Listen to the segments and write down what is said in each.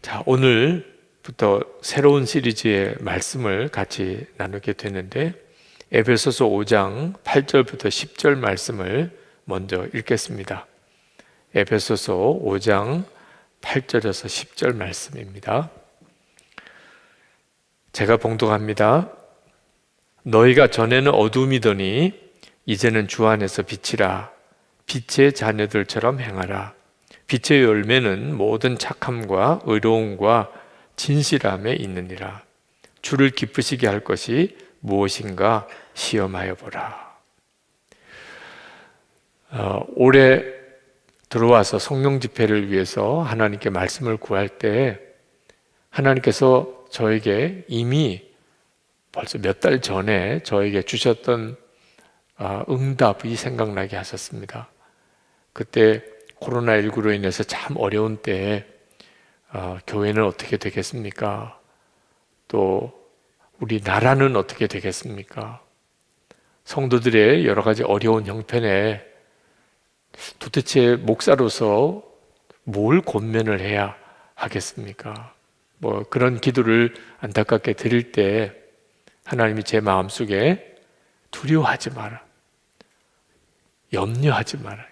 자, 오늘부터 새로운 시리즈의 말씀을 같이 나누게 되는데 에베소서 5장 8절부터 10절 말씀을 먼저 읽겠습니다. 에베소서 5장 8절에서 10절 말씀입니다. 제가 봉독합니다. 너희가 전에는 어둠이더니 이제는 주 안에서 빛이라. 빛의 자녀들처럼 행하라. 빛의 열매는 모든 착함과 의로움과 진실함에 있느니라. 주를 기쁘시게 할 것이 무엇인가 시험하여 보라. 올해 들어와서 성령 집회를 위해서 하나님께 말씀을 구할 때 하나님께서 저에게 이미 벌써 몇 달 전에 저에게 주셨던 응답이 생각나게 하셨습니다. 그때 코로나19로 인해서 참 어려운 때에 교회는 어떻게 되겠습니까? 또 우리 나라는 어떻게 되겠습니까? 성도들의 여러 가지 어려운 형편에 도대체 목사로서 뭘 권면을 해야 하겠습니까? 그런 기도를 안타깝게 드릴 때 하나님이 제 마음속에 두려워하지 마라, 염려하지 마라,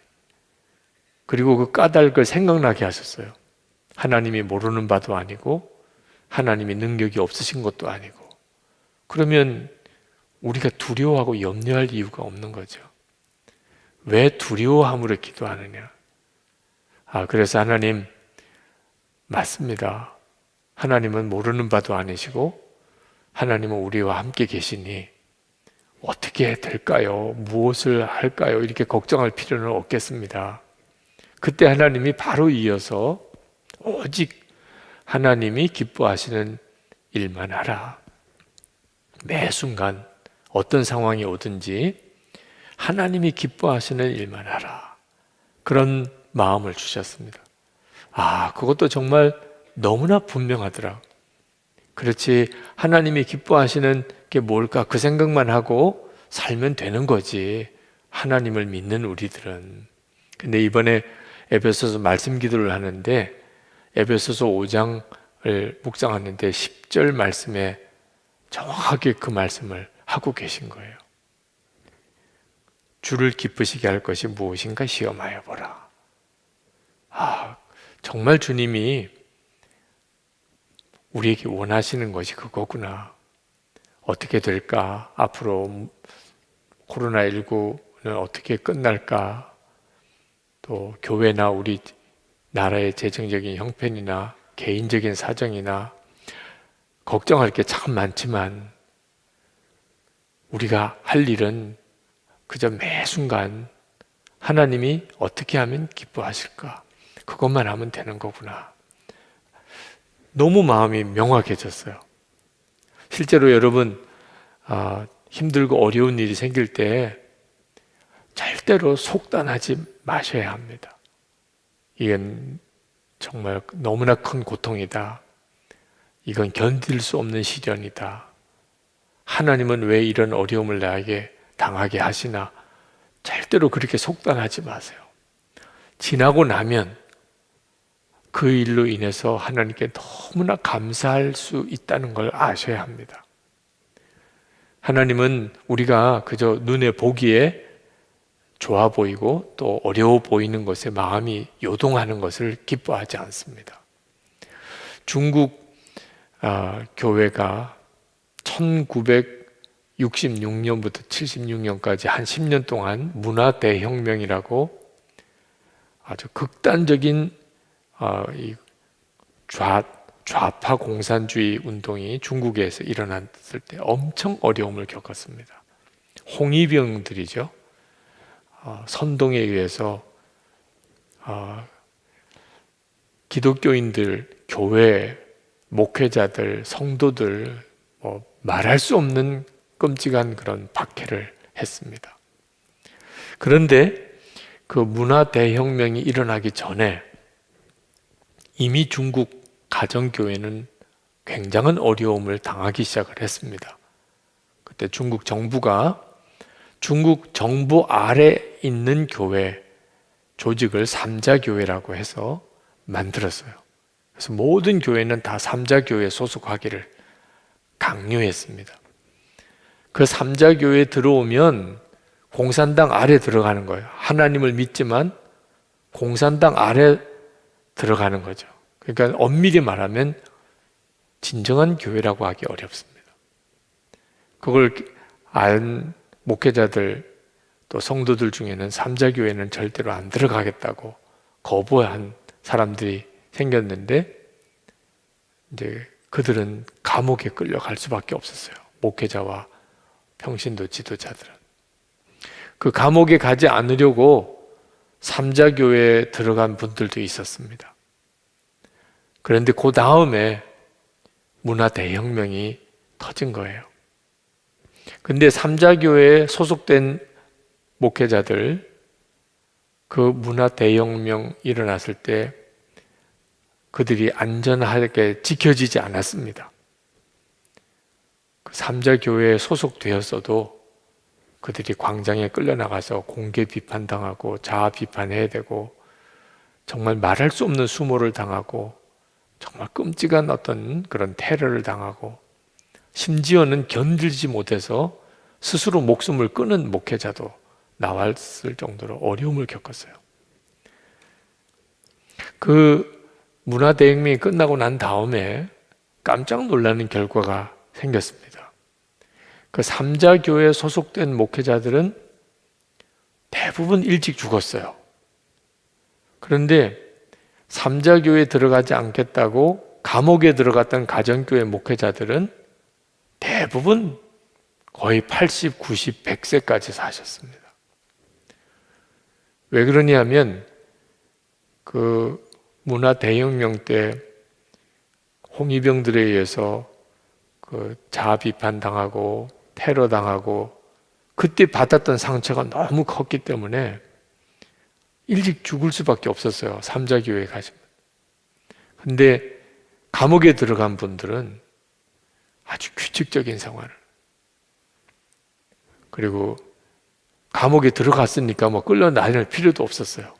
그리고 그 까닭을 생각나게 하셨어요. 하나님이 모르는 바도 아니고 하나님이 능력이 없으신 것도 아니고, 그러면 우리가 두려워하고 염려할 이유가 없는 거죠. 왜 두려워함으로 기도하느냐? 그래서 하나님, 맞습니다. 하나님은 모르는 바도 아니시고 하나님은 우리와 함께 계시니 어떻게 될까요? 무엇을 할까요? 이렇게 걱정할 필요는 없겠습니다. 그때 하나님이 바로 이어서 오직 하나님이 기뻐하시는 일만 하라. 매 순간 어떤 상황이 오든지 하나님이 기뻐하시는 일만 하라. 그런 마음을 주셨습니다. 그것도 정말 너무나 분명하더라. 그렇지, 하나님이 기뻐하시는 게 뭘까? 그 생각만 하고 살면 되는 거지, 하나님을 믿는 우리들은. 근데 이번에 에베소서 말씀 기도를 하는데 에베소서 5장을 묵상하는데 10절 말씀에 정확하게 그 말씀을 하고 계신 거예요. 주를 기쁘시게 할 것이 무엇인가 시험하여 보라. 정말 주님이 우리에게 원하시는 것이 그거구나. 어떻게 될까? 앞으로 코로나19는 어떻게 끝날까? 또 교회나 우리 나라의 재정적인 형편이나 개인적인 사정이나 걱정할 게 참 많지만 우리가 할 일은 그저 매 순간 하나님이 어떻게 하면 기뻐하실까? 그것만 하면 되는 거구나. 너무 마음이 명확해졌어요. 실제로 여러분, 힘들고 어려운 일이 생길 때 절대로 속단하지 마셔야 합니다. 이건 정말 너무나 큰 고통이다. 이건 견딜 수 없는 시련이다. 하나님은 왜 이런 어려움을 나에게 당하게 하시나? 절대로 그렇게 속단하지 마세요. 지나고 나면 그 일로 인해서 하나님께 너무나 감사할 수 있다는 걸 아셔야 합니다. 하나님은 우리가 그저 눈에 보기에 좋아 보이고 또 어려워 보이는 것에 마음이 요동하는 것을 기뻐하지 않습니다. 중국 교회가 1966년부터 76년까지 한 10년 동안 문화 대혁명이라고 아주 극단적인 좌파 공산주의 운동이 중국에서 일어났을 때 엄청 어려움을 겪었습니다. 홍위병들이죠. 선동에 의해서 기독교인들, 교회, 목회자들, 성도들 말할 수 없는 끔찍한 그런 박해를 했습니다. 그런데 그 문화 대혁명이 일어나기 전에 이미 중국 가정교회는 굉장한 어려움을 당하기 시작을 했습니다. 그때 중국 정부가 중국 정부 아래 있는 교회 조직을 삼자교회라고 해서 만들었어요. 그래서 모든 교회는 다 삼자교회에 소속하기를 강요했습니다. 그 삼자교회에 들어오면 공산당 아래 들어가는 거예요. 하나님을 믿지만 공산당 아래 들어가는 거죠. 그러니까 엄밀히 말하면 진정한 교회라고 하기 어렵습니다. 그걸 안 목회자들 또 성도들 중에는 삼자교회는 절대로 안 들어가겠다고 거부한 사람들이 생겼는데, 이제 그들은 감옥에 끌려갈 수밖에 없었어요. 목회자와 평신도 지도자들은. 그 감옥에 가지 않으려고 삼자교회에 들어간 분들도 있었습니다. 그런데 그 다음에 문화 대혁명이 터진 거예요. 근데 삼자교회에 소속된 목회자들, 그 문화 대혁명 일어났을 때 그들이 안전하게 지켜지지 않았습니다. 그 삼자교회에 소속되었어도 그들이 광장에 끌려나가서 공개 비판당하고 자아 비판해야 되고 정말 말할 수 없는 수모를 당하고 정말 끔찍한 어떤 그런 테러를 당하고 심지어는 견디지 못해서 스스로 목숨을 끊은 목회자도 나왔을 정도로 어려움을 겪었어요. 그 문화대혁명이 끝나고 난 다음에 깜짝 놀라는 결과가 생겼습니다. 그 삼자교회에 소속된 목회자들은 대부분 일찍 죽었어요. 그런데 삼자교회에 들어가지 않겠다고 감옥에 들어갔던 가정교회 목회자들은 대부분 거의 80, 90, 100세까지 사셨습니다. 왜 그러냐면 그 문화 대혁명 때 홍위병들에 의해서 그 자아 비판 당하고 테러 당하고 그때 받았던 상처가 너무 컸기 때문에 일찍 죽을 수밖에 없었어요. 삼자교회에 가시면. 근데 감옥에 들어간 분들은 아주 규칙적인 생활을, 그리고 감옥에 들어갔으니까 뭐 끌려다닐 필요도 없었어요.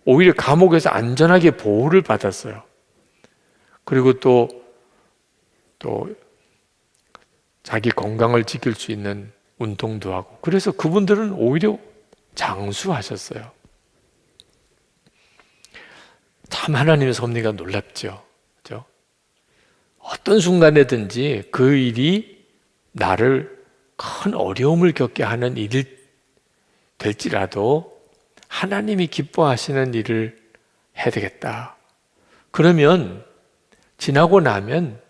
오히려 감옥에서 안전하게 보호를 받았어요. 그리고 또 자기 건강을 지킬 수 있는 운동도 하고, 그래서 그분들은 오히려 장수하셨어요. 참 하나님의 섭리가 놀랍죠. 그렇죠? 어떤 순간에든지 그 일이 나를 큰 어려움을 겪게 하는 일이 될지라도 하나님이 기뻐하시는 일을 해야 되겠다. 그러면 지나고 나면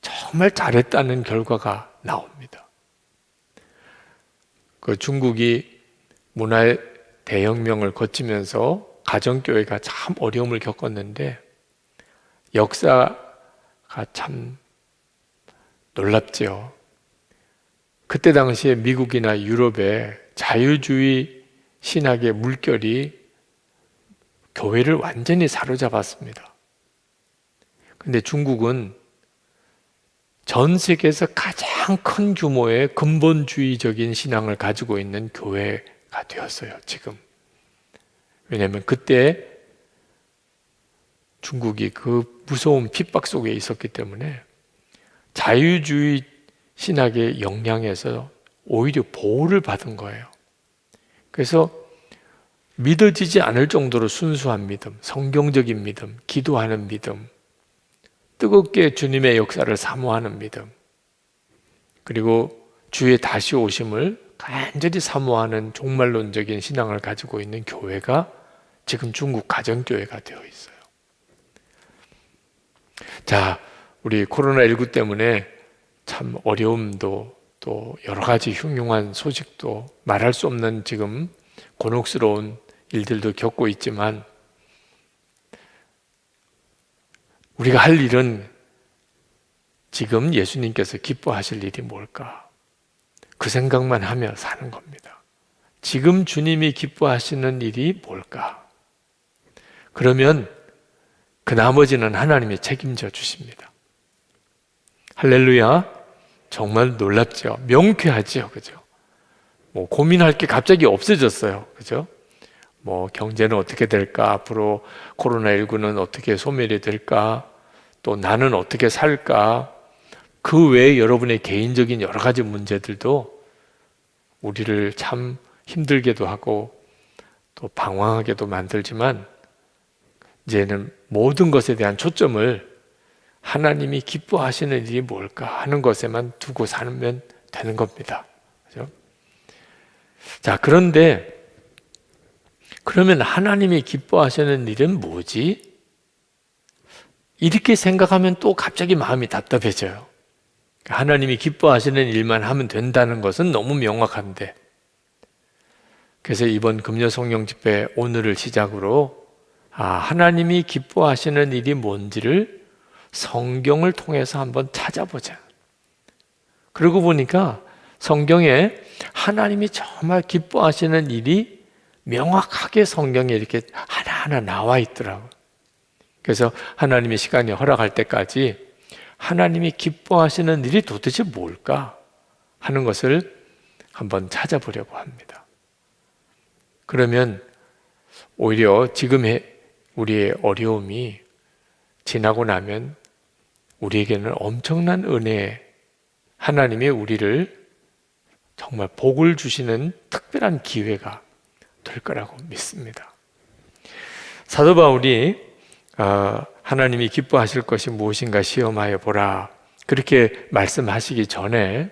정말 잘했다는 결과가 나옵니다. 그 중국이 문화의 대혁명을 거치면서 가정교회가 참 어려움을 겪었는데 역사가 참 놀랍죠. 그때 당시에 미국이나 유럽의 자유주의 신학의 물결이 교회를 완전히 사로잡았습니다. 근데 중국은 전 세계에서 가장 큰 규모의 근본주의적인 신앙을 가지고 있는 교회가 되었어요, 지금. 왜냐하면 그때 중국이 그 무서운 핍박 속에 있었기 때문에 자유주의 신학의 영향에서 오히려 보호를 받은 거예요. 그래서 믿어지지 않을 정도로 순수한 믿음, 성경적인 믿음, 기도하는 믿음, 뜨겁게 주님의 역사를 사모하는 믿음, 그리고 주의 다시 오심을 간절히 사모하는 종말론적인 신앙을 가지고 있는 교회가 지금 중국 가정교회가 되어 있어요. 자, 우리 코로나19 때문에 참 어려움도 또 여러 가지 흉흉한 소식도 말할 수 없는 지금 곤혹스러운 일들도 겪고 있지만 우리가 할 일은 지금 예수님께서 기뻐하실 일이 뭘까? 그 생각만 하며 사는 겁니다. 지금 주님이 기뻐하시는 일이 뭘까? 그러면 그 나머지는 하나님이 책임져 주십니다. 할렐루야. 정말 놀랍죠. 명쾌하죠. 그죠? 뭐 고민할 게 갑자기 없어졌어요. 그죠? 뭐 경제는 어떻게 될까? 앞으로 코로나19는 어떻게 소멸이 될까? 또 나는 어떻게 살까? 그 외에 여러분의 개인적인 여러 가지 문제들도 우리를 참 힘들게도 하고 또 방황하게도 만들지만, 이제는 모든 것에 대한 초점을 하나님이 기뻐하시는 일이 뭘까 하는 것에만 두고 살면 되는 겁니다. 그렇죠? 자, 그런데 그러면 하나님이 기뻐하시는 일은 뭐지? 이렇게 생각하면 또 갑자기 마음이 답답해져요. 하나님이 기뻐하시는 일만 하면 된다는 것은 너무 명확한데, 그래서 이번 금요 성령 집회 오늘을 시작으로 하나님이 기뻐하시는 일이 뭔지를 성경을 통해서 한번 찾아보자. 그러고 보니까 성경에 하나님이 정말 기뻐하시는 일이 명확하게 성경에 이렇게 하나하나 나와 있더라고요. 그래서 하나님의 시간이 허락할 때까지 하나님이 기뻐하시는 일이 도대체 뭘까 하는 것을 한번 찾아보려고 합니다. 그러면 오히려 지금의 우리의 어려움이 지나고 나면 우리에게는 엄청난 은혜, 하나님이 우리를 정말 복을 주시는 특별한 기회가 될 거라고 믿습니다. 사도 바울이 하나님이 기뻐하실 것이 무엇인가 시험하여 보라, 그렇게 말씀하시기 전에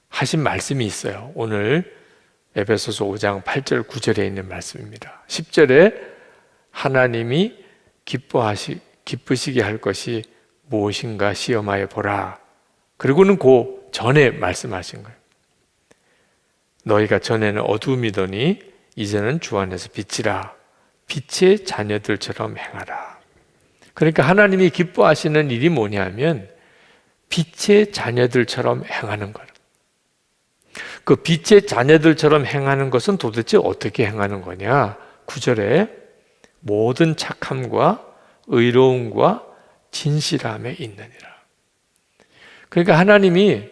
하신 말씀이 있어요. 오늘 에베소서 5장 8절 9절에 있는 말씀입니다. 10절에 하나님이 기쁘시게 할 것이 무엇인가 시험하여 보라. 그리고는 그 전에 말씀하신 거예요. 너희가 전에는 어두움이더니 이제는 주 안에서 빛이라. 빛의 자녀들처럼 행하라. 그러니까 하나님이 기뻐하시는 일이 뭐냐면 빛의 자녀들처럼 행하는 거예요. 그 빛의 자녀들처럼 행하는 것은 도대체 어떻게 행하는 거냐? 9절에 모든 착함과 의로움과 진실함에 있느니라. 그러니까 하나님이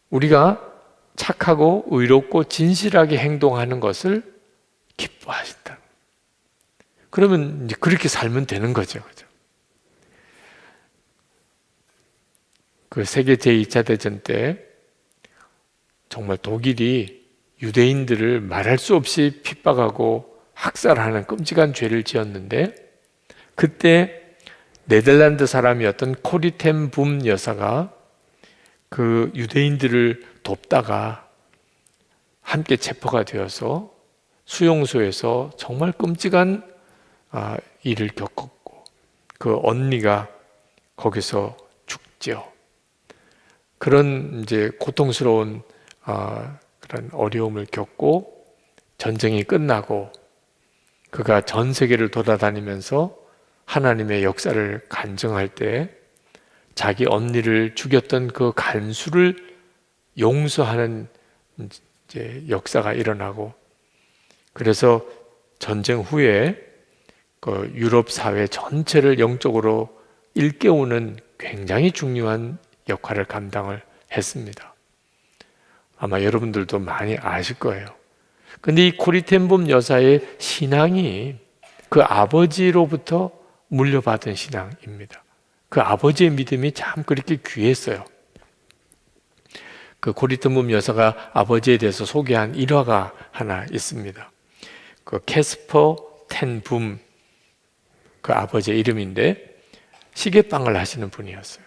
우리가 착하고 의롭고 진실하게 행동하는 것을 기뻐하신다. 그러면 이제 그렇게 살면 되는 거죠. 그죠? 그 세계 제2차 대전 때 정말 독일이 유대인들을 말할 수 없이 핍박하고 학살하는 끔찍한 죄를 지었는데, 그때 네덜란드 사람이었던 코리 텐 붐 여사가 그 유대인들을 돕다가 함께 체포가 되어서 수용소에서 정말 끔찍한 일을 겪었고, 그 언니가 거기서 죽죠. 그런 이제 고통스러운 그런 어려움을 겪고 전쟁이 끝나고 그가 전 세계를 돌아다니면서 하나님의 역사를 간증할 때 자기 언니를 죽였던 그 간수를 용서하는 이제 역사가 일어나고, 그래서 전쟁 후에 그 유럽 사회 전체를 영적으로 일깨우는 굉장히 중요한 역할을 감당을 했습니다. 아마 여러분들도 많이 아실 거예요. 근데 이 코리텐봄 여사의 신앙이 그 아버지로부터 물려받은 신앙입니다. 그 아버지의 믿음이 참 그렇게 귀했어요. 그 코리텐봄 여사가 아버지에 대해서 소개한 일화가 하나 있습니다. 그 캐스퍼 텐붐, 그 아버지의 이름인데 시계빵을 하시는 분이었어요.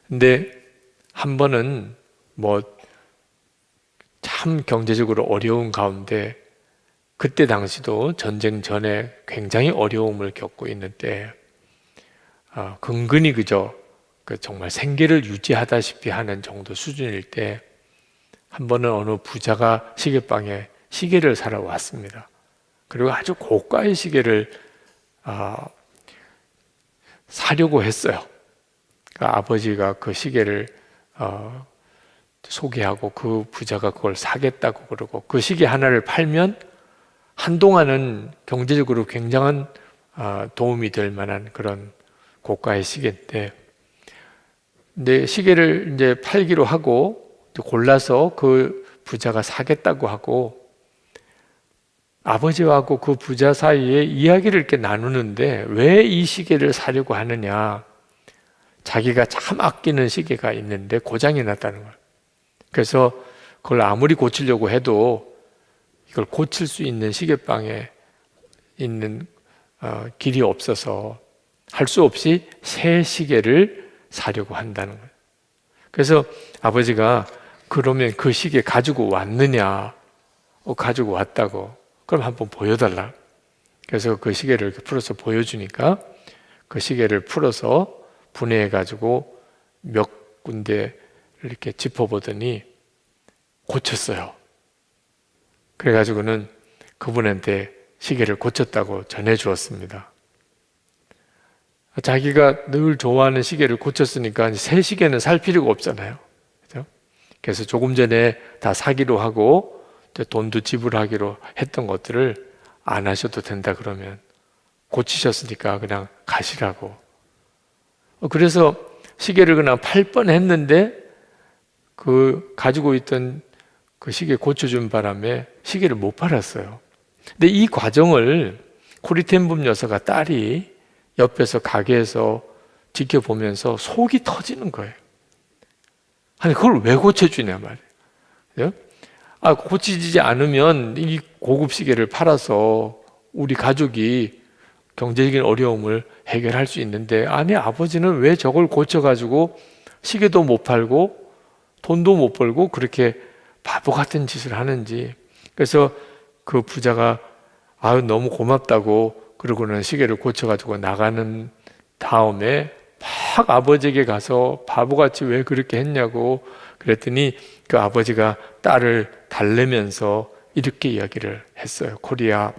근데 한 번은 참 경제적으로 어려운 가운데, 그때 당시도 전쟁 전에 굉장히 어려움을 겪고 있는 때 근근히 그저 정말 생계를 유지하다시피 하는 정도 수준일 때 한 번은 어느 부자가 시계방에 시계를 사러 왔습니다. 그리고 아주 고가의 시계를 사려고 했어요. 그러니까 아버지가 그 시계를 소개하고 그 부자가 그걸 사겠다고 그러고, 그 시계 하나를 팔면 한동안은 경제적으로 굉장한 도움이 될 만한 그런 고가의 시계인데, 근데 시계를 이제 팔기로 하고 골라서 그 부자가 사겠다고 하고 아버지하고 그 부자 사이에 이야기를 이렇게 나누는데 왜 이 시계를 사려고 하느냐. 자기가 참 아끼는 시계가 있는데 고장이 났다는 거예요. 그래서 그걸 아무리 고치려고 해도 이걸 고칠 수 있는 시계방에 있는 길이 없어서 할 수 없이 새 시계를 사려고 한다는 거예요. 그래서 아버지가 그러면 그 시계 가지고 왔느냐? 가지고 왔다고. 그럼 한번 보여달라. 그래서 그 시계를 이렇게 풀어서 보여주니까 그 시계를 풀어서 분해해가지고 몇 군데 이렇게 짚어보더니 고쳤어요. 그래가지고는 그분한테 시계를 고쳤다고 전해주었습니다. 자기가 늘 좋아하는 시계를 고쳤으니까 새 시계는 살 필요가 없잖아요. 그렇죠? 그래서 조금 전에 다 사기로 하고 돈도 지불하기로 했던 것들을 안 하셔도 된다 그러면 고치셨으니까 그냥 가시라고. 그래서 시계를 그냥 팔 뻔했는데 그 가지고 있던 그 시계 고쳐준 바람에 시계를 못 팔았어요. 근데 이 과정을 코리텐붐 여사가 딸이 옆에서 가게에서 지켜보면서 속이 터지는 거예요. 아니 그걸 왜 고쳐주냐 말이에요. 고치지 않으면 이 고급 시계를 팔아서 우리 가족이 경제적인 어려움을 해결할 수 있는데 아니 아버지는 왜 저걸 고쳐가지고 시계도 못 팔고 돈도 못 벌고 그렇게 바보 같은 짓을 하는지. 그래서 그 부자가 너무 고맙다고 그러고는 시계를 고쳐가지고 나가는 다음에 막 아버지에게 가서 바보같이 왜 그렇게 했냐고 그랬더니 그 아버지가 딸을 달래면서 이렇게 이야기를 했어요. 코리아,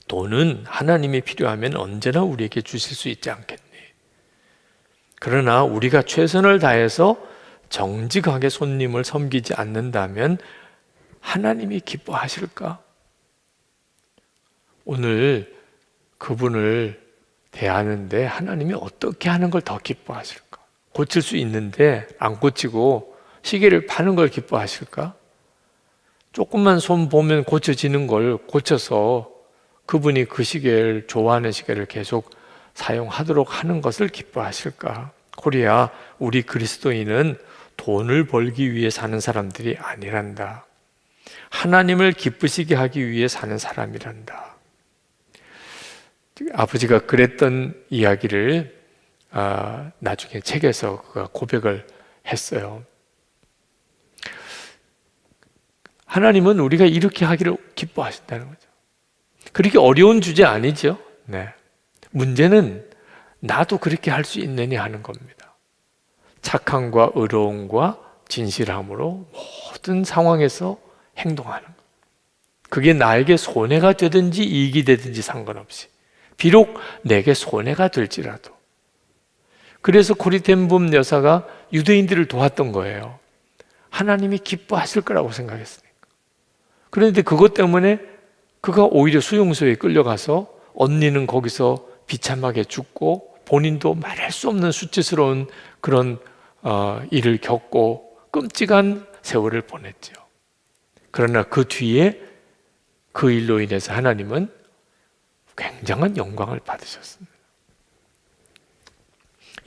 돈은 하나님이 필요하면 언제나 우리에게 주실 수 있지 않겠니? 그러나 우리가 최선을 다해서 정직하게 손님을 섬기지 않는다면 하나님이 기뻐하실까? 오늘 그분을 대하는데 하나님이 어떻게 하는 걸 더 기뻐하실까? 고칠 수 있는데 안 고치고 시계를 파는 걸 기뻐하실까? 조금만 손 보면 고쳐지는 걸 고쳐서 그분이 그 시계를 좋아하는 시계를 계속 사용하도록 하는 것을 기뻐하실까? 코리아, 우리 그리스도인은 돈을 벌기 위해 사는 사람들이 아니란다. 하나님을 기쁘시게 하기 위해 사는 사람이란다. 아버지가 그랬던 이야기를 나중에 책에서 그가 고백을 했어요. 하나님은 우리가 이렇게 하기를 기뻐하신다는 거죠. 그렇게 어려운 주제 아니죠. 네. 문제는 나도 그렇게 할 수 있느냐 하는 겁니다. 착함과 의로움과 진실함으로 모든 상황에서 행동하는 것. 그게 나에게 손해가 되든지 이익이 되든지 상관없이 비록 내게 손해가 될지라도. 그래서 코리텐붐 여사가 유대인들을 도왔던 거예요. 하나님이 기뻐하실 거라고 생각했으니까. 그런데 그것 때문에 그가 오히려 수용소에 끌려가서 언니는 거기서 비참하게 죽고 본인도 말할 수 없는 수치스러운 그런 일을 겪고 끔찍한 세월을 보냈죠. 그러나 그 뒤에 그 일로 인해서 하나님은 굉장한 영광을 받으셨습니다.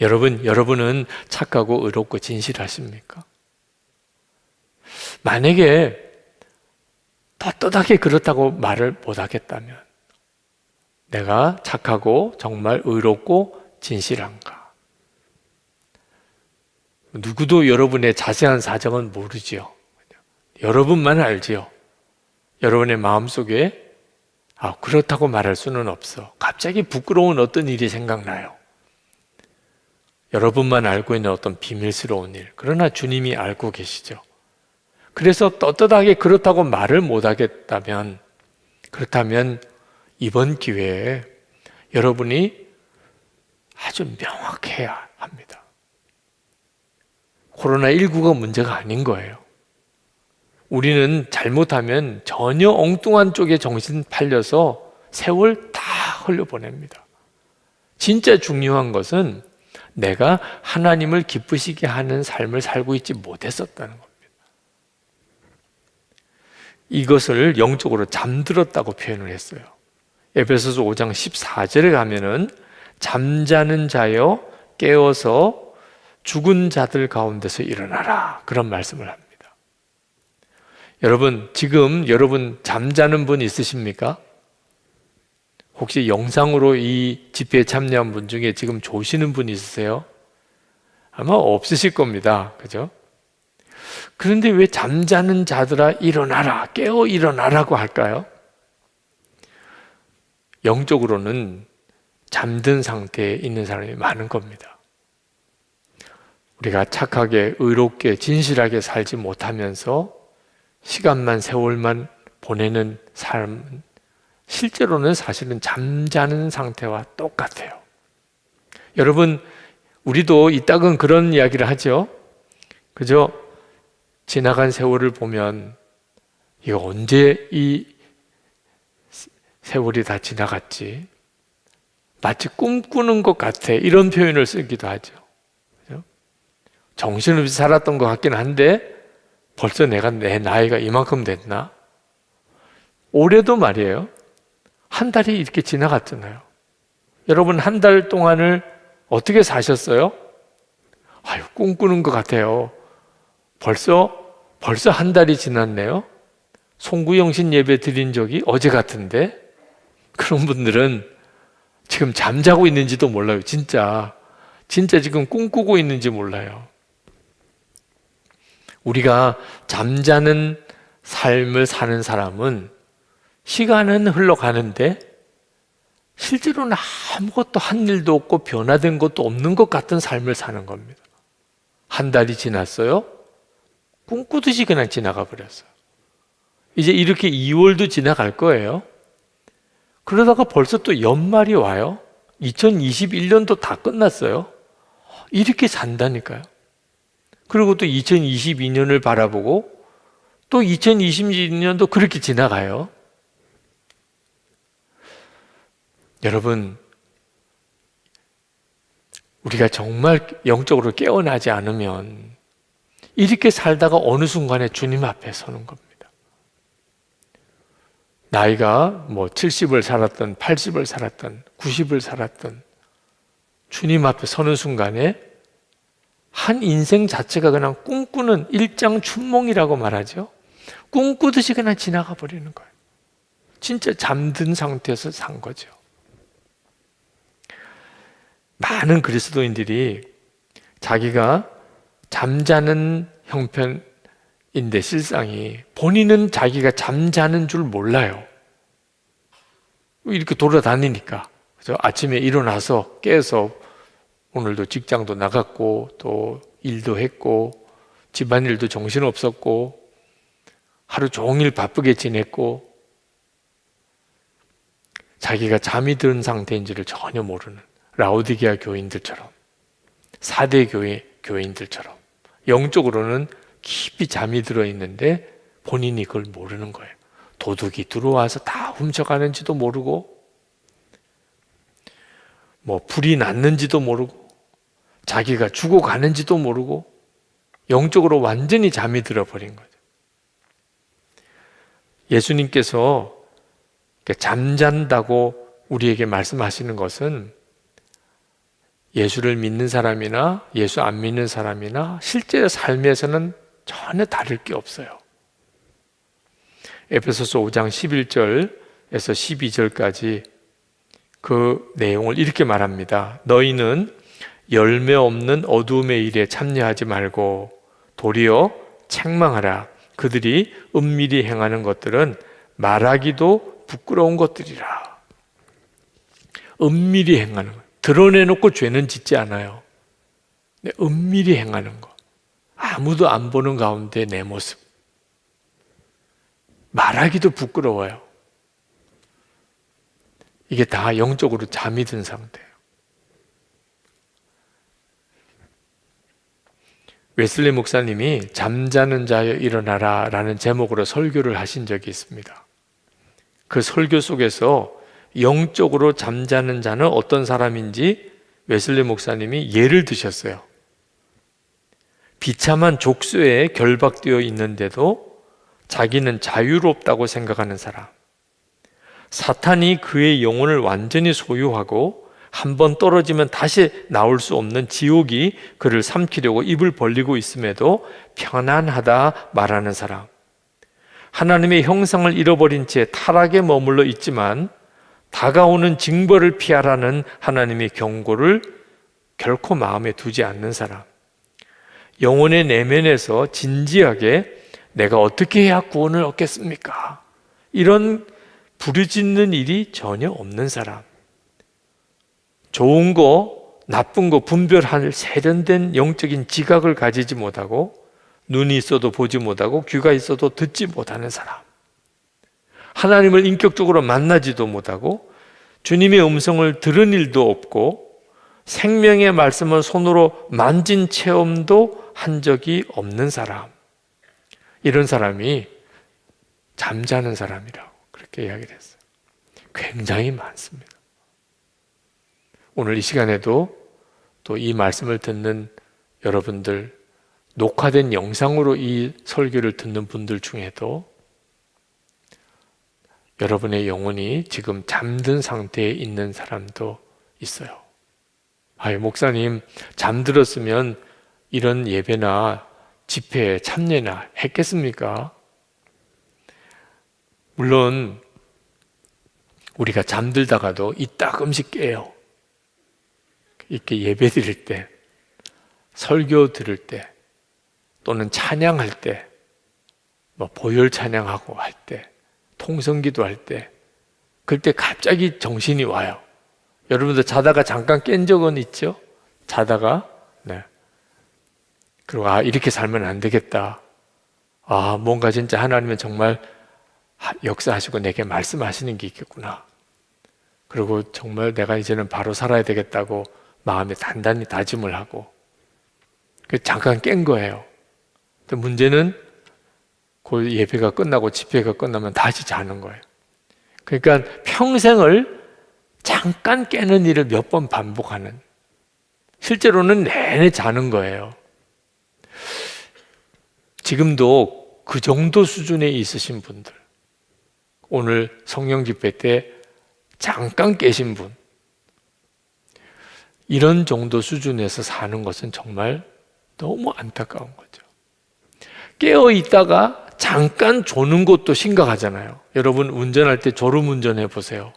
여러분은 착하고 의롭고 진실하십니까? 만약에 떳떳하게 그렇다고 말을 못하겠다면 내가 착하고 정말 의롭고 진실한가? 누구도 여러분의 자세한 사정은 모르지요. 여러분만 알지요. 여러분의 마음속에 그렇다고 말할 수는 없어. 갑자기 부끄러운 어떤 일이 생각나요. 여러분만 알고 있는 어떤 비밀스러운 일. 그러나 주님이 알고 계시죠. 그래서 떳떳하게 그렇다고 말을 못하겠다면 그렇다면 이번 기회에 여러분이 아주 명확해야 합니다. 코로나19가 문제가 아닌 거예요. 우리는 잘못하면 전혀 엉뚱한 쪽에 정신 팔려서 세월 다 흘려보냅니다. 진짜 중요한 것은 내가 하나님을 기쁘시게 하는 삶을 살고 있지 못했었다는 겁니다. 이것을 영적으로 잠들었다고 표현을 했어요. 에베소서 5장 14절에 가면은 잠자는 자여 깨어서 죽은 자들 가운데서 일어나라, 그런 말씀을 합니다. 여러분, 지금 여러분 잠자는 분 있으십니까? 혹시 영상으로 이 집회에 참여한 분 중에 지금 조시는 분 있으세요? 아마 없으실 겁니다. 그죠? 그런데 왜 잠자는 자들아 일어나라, 깨어 일어나라고 할까요? 영적으로는 잠든 상태에 있는 사람이 많은 겁니다. 우리가 착하게, 의롭게, 진실하게 살지 못하면서 시간만, 세월만 보내는 삶은 실제로는 사실은 잠자는 상태와 똑같아요. 여러분, 우리도 이따금 그런 이야기를 하죠. 그죠? 지나간 세월을 보면 이거 언제 이 세월이 다 지나갔지? 마치 꿈꾸는 것 같아, 이런 표현을 쓰기도 하죠. 그죠? 정신없이 살았던 것 같긴 한데 벌써 내 나이가 이만큼 됐나? 올해도 말이에요, 한 달이 이렇게 지나갔잖아요. 여러분, 한 달 동안을 어떻게 사셨어요? 아유, 꿈꾸는 것 같아요. 벌써 한 달이 지났네요. 송구영신 예배 드린 적이 어제 같은데, 그런 분들은 지금 잠자고 있는지도 몰라요. 진짜 지금 꿈꾸고 있는지 몰라요. 우리가 잠자는 삶을 사는 사람은 시간은 흘러가는데 실제로는 아무것도 한 일도 없고 변화된 것도 없는 것 같은 삶을 사는 겁니다. 한 달이 지났어요? 꿈꾸듯이 그냥 지나가 버렸어요. 이제 이렇게 2월도 지나갈 거예요. 그러다가 벌써 또 연말이 와요. 2021년도 다 끝났어요. 이렇게 산다니까요. 그리고 또 2022년을 바라보고 또 2022년도 그렇게 지나가요. 여러분, 우리가 정말 영적으로 깨어나지 않으면 이렇게 살다가 어느 순간에 주님 앞에 서는 겁니다. 나이가 70을 살았던 80을 살았던 90을 살았던 주님 앞에 서는 순간에 한 인생 자체가 그냥 꿈꾸는 일장춘몽이라고 말하죠. 꿈꾸듯이 그냥 지나가 버리는 거예요. 진짜 잠든 상태에서 산 거죠. 많은 그리스도인들이 자기가 잠자는 형편인데 실상이 본인은 자기가 잠자는 줄 몰라요. 이렇게 돌아다니니까. 그죠? 아침에 일어나서 깨서 오늘도 직장도 나갔고 또 일도 했고 집안일도 정신없었고 하루 종일 바쁘게 지냈고 자기가 잠이 든 상태인지를 전혀 모르는 라오디게아 교인들처럼, 4대 교인들처럼 영적으로는 깊이 잠이 들어있는데 본인이 그걸 모르는 거예요. 도둑이 들어와서 다 훔쳐가는지도 모르고 불이 났는지도 모르고 자기가 죽어가는지도 모르고 영적으로 완전히 잠이 들어버린 거죠. 예수님께서 잠잔다고 우리에게 말씀하시는 것은 예수를 믿는 사람이나 예수 안 믿는 사람이나 실제 삶에서는 전혀 다를 게 없어요. 에베소서 5장 11절에서 12절까지 그 내용을 이렇게 말합니다. 너희는 열매 없는 어두움의 일에 참여하지 말고 도리어 책망하라. 그들이 은밀히 행하는 것들은 말하기도 부끄러운 것들이라. 은밀히 행하는 것, 드러내놓고 죄는 짓지 않아요. 은밀히 행하는 것, 아무도 안 보는 가운데 내 모습, 말하기도 부끄러워요. 이게 다 영적으로 잠이 든 상태예요. 웨슬리 목사님이 잠자는 자여 일어나라 라는 제목으로 설교를 하신 적이 있습니다. 그 설교 속에서 영적으로 잠자는 자는 어떤 사람인지 웨슬리 목사님이 예를 드셨어요. 비참한 족쇄에 결박되어 있는데도 자기는 자유롭다고 생각하는 사람, 사탄이 그의 영혼을 완전히 소유하고 한번 떨어지면 다시 나올 수 없는 지옥이 그를 삼키려고 입을 벌리고 있음에도 편안하다 말하는 사람, 하나님의 형상을 잃어버린 채 타락에 머물러 있지만 다가오는 징벌을 피하라는 하나님의 경고를 결코 마음에 두지 않는 사람, 영혼의 내면에서 진지하게 내가 어떻게 해야 구원을 얻겠습니까? 이런 부르짖는 일이 전혀 없는 사람, 좋은 거, 나쁜 거 분별할 세련된 영적인 지각을 가지지 못하고 눈이 있어도 보지 못하고 귀가 있어도 듣지 못하는 사람, 하나님을 인격적으로 만나지도 못하고 주님의 음성을 들은 일도 없고 생명의 말씀을 손으로 만진 체험도 한 적이 없는 사람, 이런 사람이 잠자는 사람이라고 그렇게 이야기를 했어요. 굉장히 많습니다. 오늘 이 시간에도 또 이 말씀을 듣는 여러분들, 녹화된 영상으로 이 설교를 듣는 분들 중에도 여러분의 영혼이 지금 잠든 상태에 있는 사람도 있어요. 목사님, 잠들었으면 이런 예배나 집회에 참여나 했겠습니까? 물론 우리가 잠들다가도 이따금씩 깨요. 이렇게 예배 드릴 때, 설교 들을 때, 또는 찬양할 때, 보혈 찬양하고 할 때, 통성기도 할 때, 그때 갑자기 정신이 와요. 여러분들 자다가 잠깐 깬 적은 있죠? 자다가, 네. 그리고 이렇게 살면 안 되겠다. 뭔가 진짜 하나님은 정말 역사하시고 내게 말씀하시는 게 있겠구나. 그리고 정말 내가 이제는 바로 살아야 되겠다고 마음에 단단히 다짐을 하고 잠깐 깬 거예요. 근데 문제는 그 예배가 끝나고 집회가 끝나면 다시 자는 거예요. 그러니까 평생을 잠깐 깨는 일을 몇 번 반복하는, 실제로는 내내 자는 거예요. 지금도 그 정도 수준에 있으신 분들, 오늘 성령 집회 때 잠깐 깨신 분, 이런 정도 수준에서 사는 것은 정말 너무 안타까운 거죠. 깨어 있다가 잠깐 조는 것도 심각하잖아요. 여러분 운전할 때 졸음 운전해 보세요.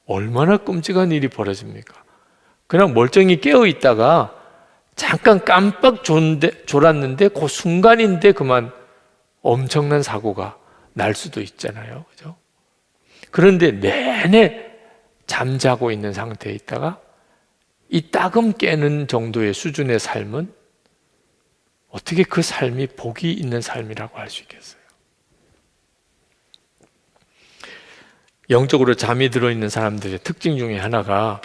얼마나 끔찍한 일이 벌어집니까? 그냥 멀쩡히 깨어 있다가 잠깐 깜빡 졸았는데 그 순간인데 그만 엄청난 사고가 날 수도 있잖아요. 그죠? 그런데 내내 잠자고 있는 상태에 있다가 이따금 깨는 정도의 수준의 삶은 어떻게 그 삶이 복이 있는 삶이라고 할 수 있겠어요? 영적으로 잠이 들어있는 사람들의 특징 중에 하나가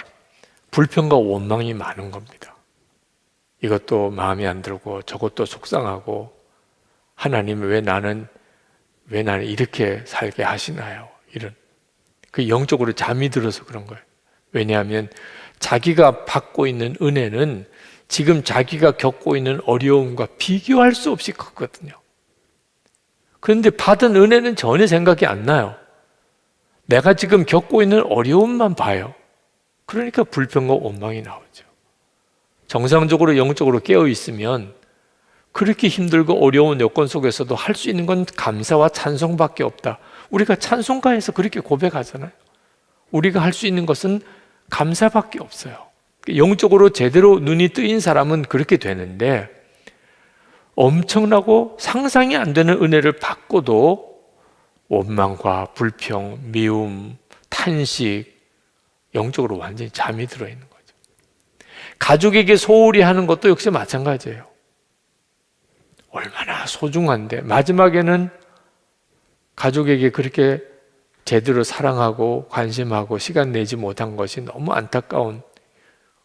불평과 원망이 많은 겁니다. 이것도 마음에 안 들고 저것도 속상하고, 하나님 왜 나는 이렇게 살게 하시나요? 이런, 그 영적으로 잠이 들어서 그런 거예요. 왜냐하면 자기가 받고 있는 은혜는 지금 자기가 겪고 있는 어려움과 비교할 수 없이 컸거든요. 그런데 받은 은혜는 전혀 생각이 안 나요. 내가 지금 겪고 있는 어려움만 봐요. 그러니까 불평과 원망이 나오죠. 정상적으로 영적으로 깨어 있으면 그렇게 힘들고 어려운 여건 속에서도 할 수 있는 건 감사와 찬송밖에 없다. 우리가 찬송가에서 그렇게 고백하잖아요. 우리가 할 수 있는 것은 감사밖에 없어요. 영적으로 제대로 눈이 뜨인 사람은 그렇게 되는데, 엄청나고 상상이 안 되는 은혜를 받고도 원망과 불평, 미움, 탄식, 영적으로 완전히 잠이 들어있는 거죠. 가족에게 소홀히 하는 것도 역시 마찬가지예요. 얼마나 소중한데 마지막에는 가족에게 그렇게 제대로 사랑하고 관심하고 시간 내지 못한 것이 너무 안타까운,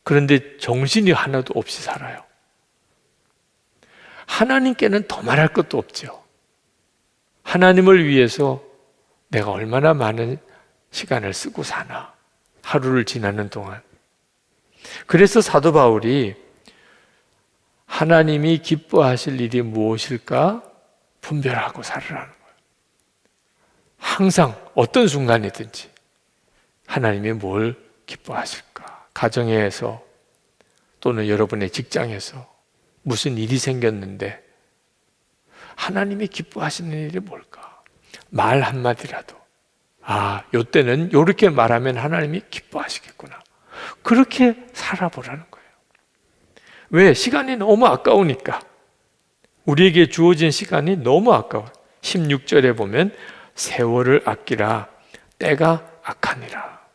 그런데 정신이 하나도 없이 살아요. 하나님께는 더 말할 것도 없죠. 하나님을 위해서 내가 얼마나 많은 시간을 쓰고 사나, 하루를 지나는 동안. 그래서 사도 바울이 하나님이 기뻐하실 일이 무엇일까 분별하고 살으라는 거예요. 항상 어떤 순간이든지 하나님이 뭘 기뻐하실까? 가정에서 또는 여러분의 직장에서 무슨 일이 생겼는데 하나님이 기뻐하시는 일이 뭘까? 말 한마디라도 요때는 요렇게 말하면 하나님이 기뻐하시겠구나. 그렇게 살아보라는 거예요. 왜? 시간이 너무 아까우니까. 우리에게 주어진 시간이 너무 아까워요. 16절에 보면 세월을 아끼라 때가 악하니라.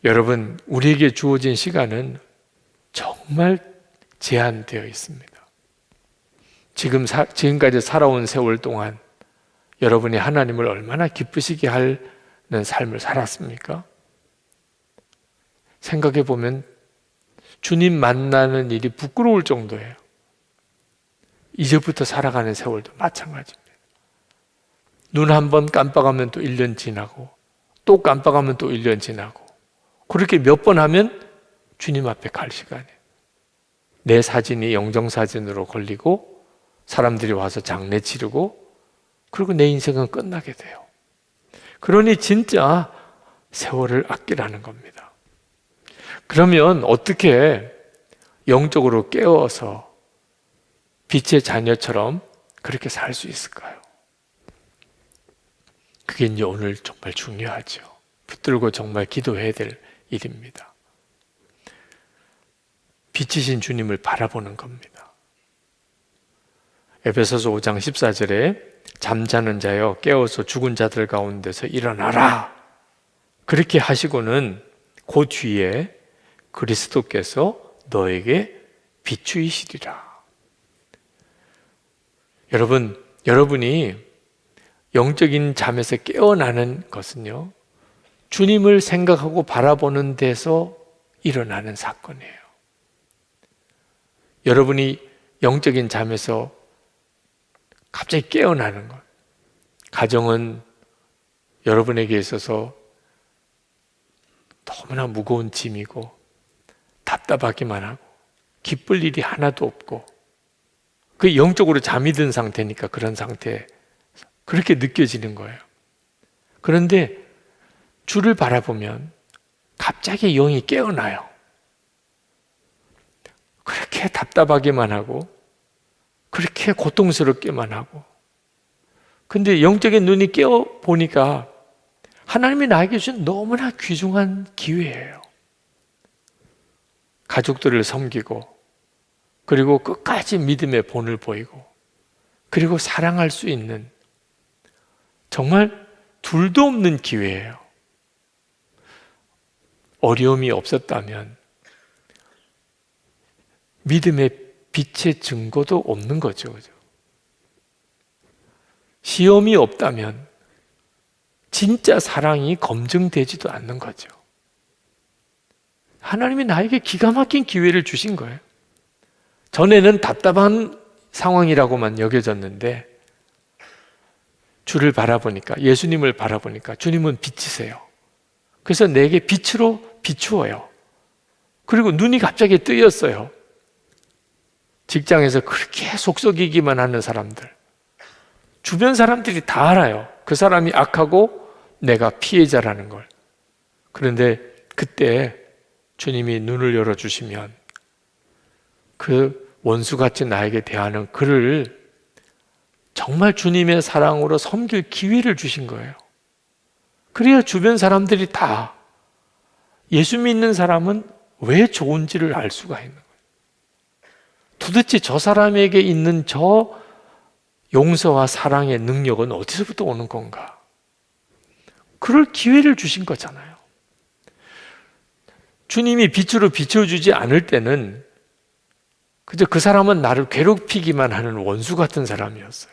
여러분, 우리에게 주어진 시간은 정말 제한되어 있습니다. 지금까지 살아온 세월 동안 여러분이 하나님을 얼마나 기쁘시게 하는 삶을 살았습니까? 생각해 보면 주님 만나는 일이 부끄러울 정도예요. 이제부터 살아가는 세월도 마찬가지입니다. 눈 한 번 깜빡하면 또 1년 지나고 또 깜빡하면 또 1년 지나고 그렇게 몇 번 하면 주님 앞에 갈 시간이에요. 내 사진이 영정사진으로 걸리고 사람들이 와서 장례 치르고 그리고 내 인생은 끝나게 돼요. 그러니 진짜 세월을 아끼라는 겁니다. 그러면 어떻게 영적으로 깨어서 빛의 자녀처럼 그렇게 살 수 있을까요? 그게 이제 오늘 정말 중요하죠. 붙들고 정말 기도해야 될 일입니다. 빛이신 주님을 바라보는 겁니다. 에베소서 5장 14절에 잠자는 자여 깨어서 죽은 자들 가운데서 일어나라. 그렇게 하시고는 그 뒤에 그리스도께서 너에게 비추이시리라. 여러분이 영적인 잠에서 깨어나는 것은요, 주님을 생각하고 바라보는 데서 일어나는 사건이에요. 여러분이 영적인 잠에서 갑자기 깨어나는 것, 가정은 여러분에게 있어서 너무나 무거운 짐이고 답답하기만 하고 기쁠 일이 하나도 없고 그 영적으로 잠이 든 상태니까 그런 상태에 그렇게 느껴지는 거예요. 그런데 주를 바라보면 갑자기 영이 깨어나요. 그렇게 답답하기만 하고 그렇게 고통스럽게만 하고 근데 영적인 눈이 깨어 보니까 하나님이 나에게 주신 너무나 귀중한 기회예요. 가족들을 섬기고 그리고 끝까지 믿음의 본을 보이고 그리고 사랑할 수 있는 정말 둘도 없는 기회예요. 어려움이 없었다면 믿음의 빛의 증거도 없는 거죠. 시험이 없다면 진짜 사랑이 검증되지도 않는 거죠. 하나님이 나에게 기가 막힌 기회를 주신 거예요. 전에는 답답한 상황이라고만 여겨졌는데 주를 바라보니까, 예수님을 바라보니까 주님은 빛이세요. 그래서 내게 빛으로 비추어요. 그리고 눈이 갑자기 뜨였어요. 직장에서 그렇게 속썩이기만 하는 사람들, 주변 사람들이 다 알아요. 그 사람이 악하고 내가 피해자라는 걸. 그런데 그때 주님이 눈을 열어주시면 그 원수같이 나에게 대하는 그를 정말 주님의 사랑으로 섬길 기회를 주신 거예요. 그래야 주변 사람들이 다 예수 믿는 사람은 왜 좋은지를 알 수가 있는 거예요. 도대체 저 사람에게 있는 저 용서와 사랑의 능력은 어디서부터 오는 건가? 그럴 기회를 주신 거잖아요. 주님이 빛으로 비춰주지 않을 때는 그저 그 사람은 나를 괴롭히기만 하는 원수 같은 사람이었어요.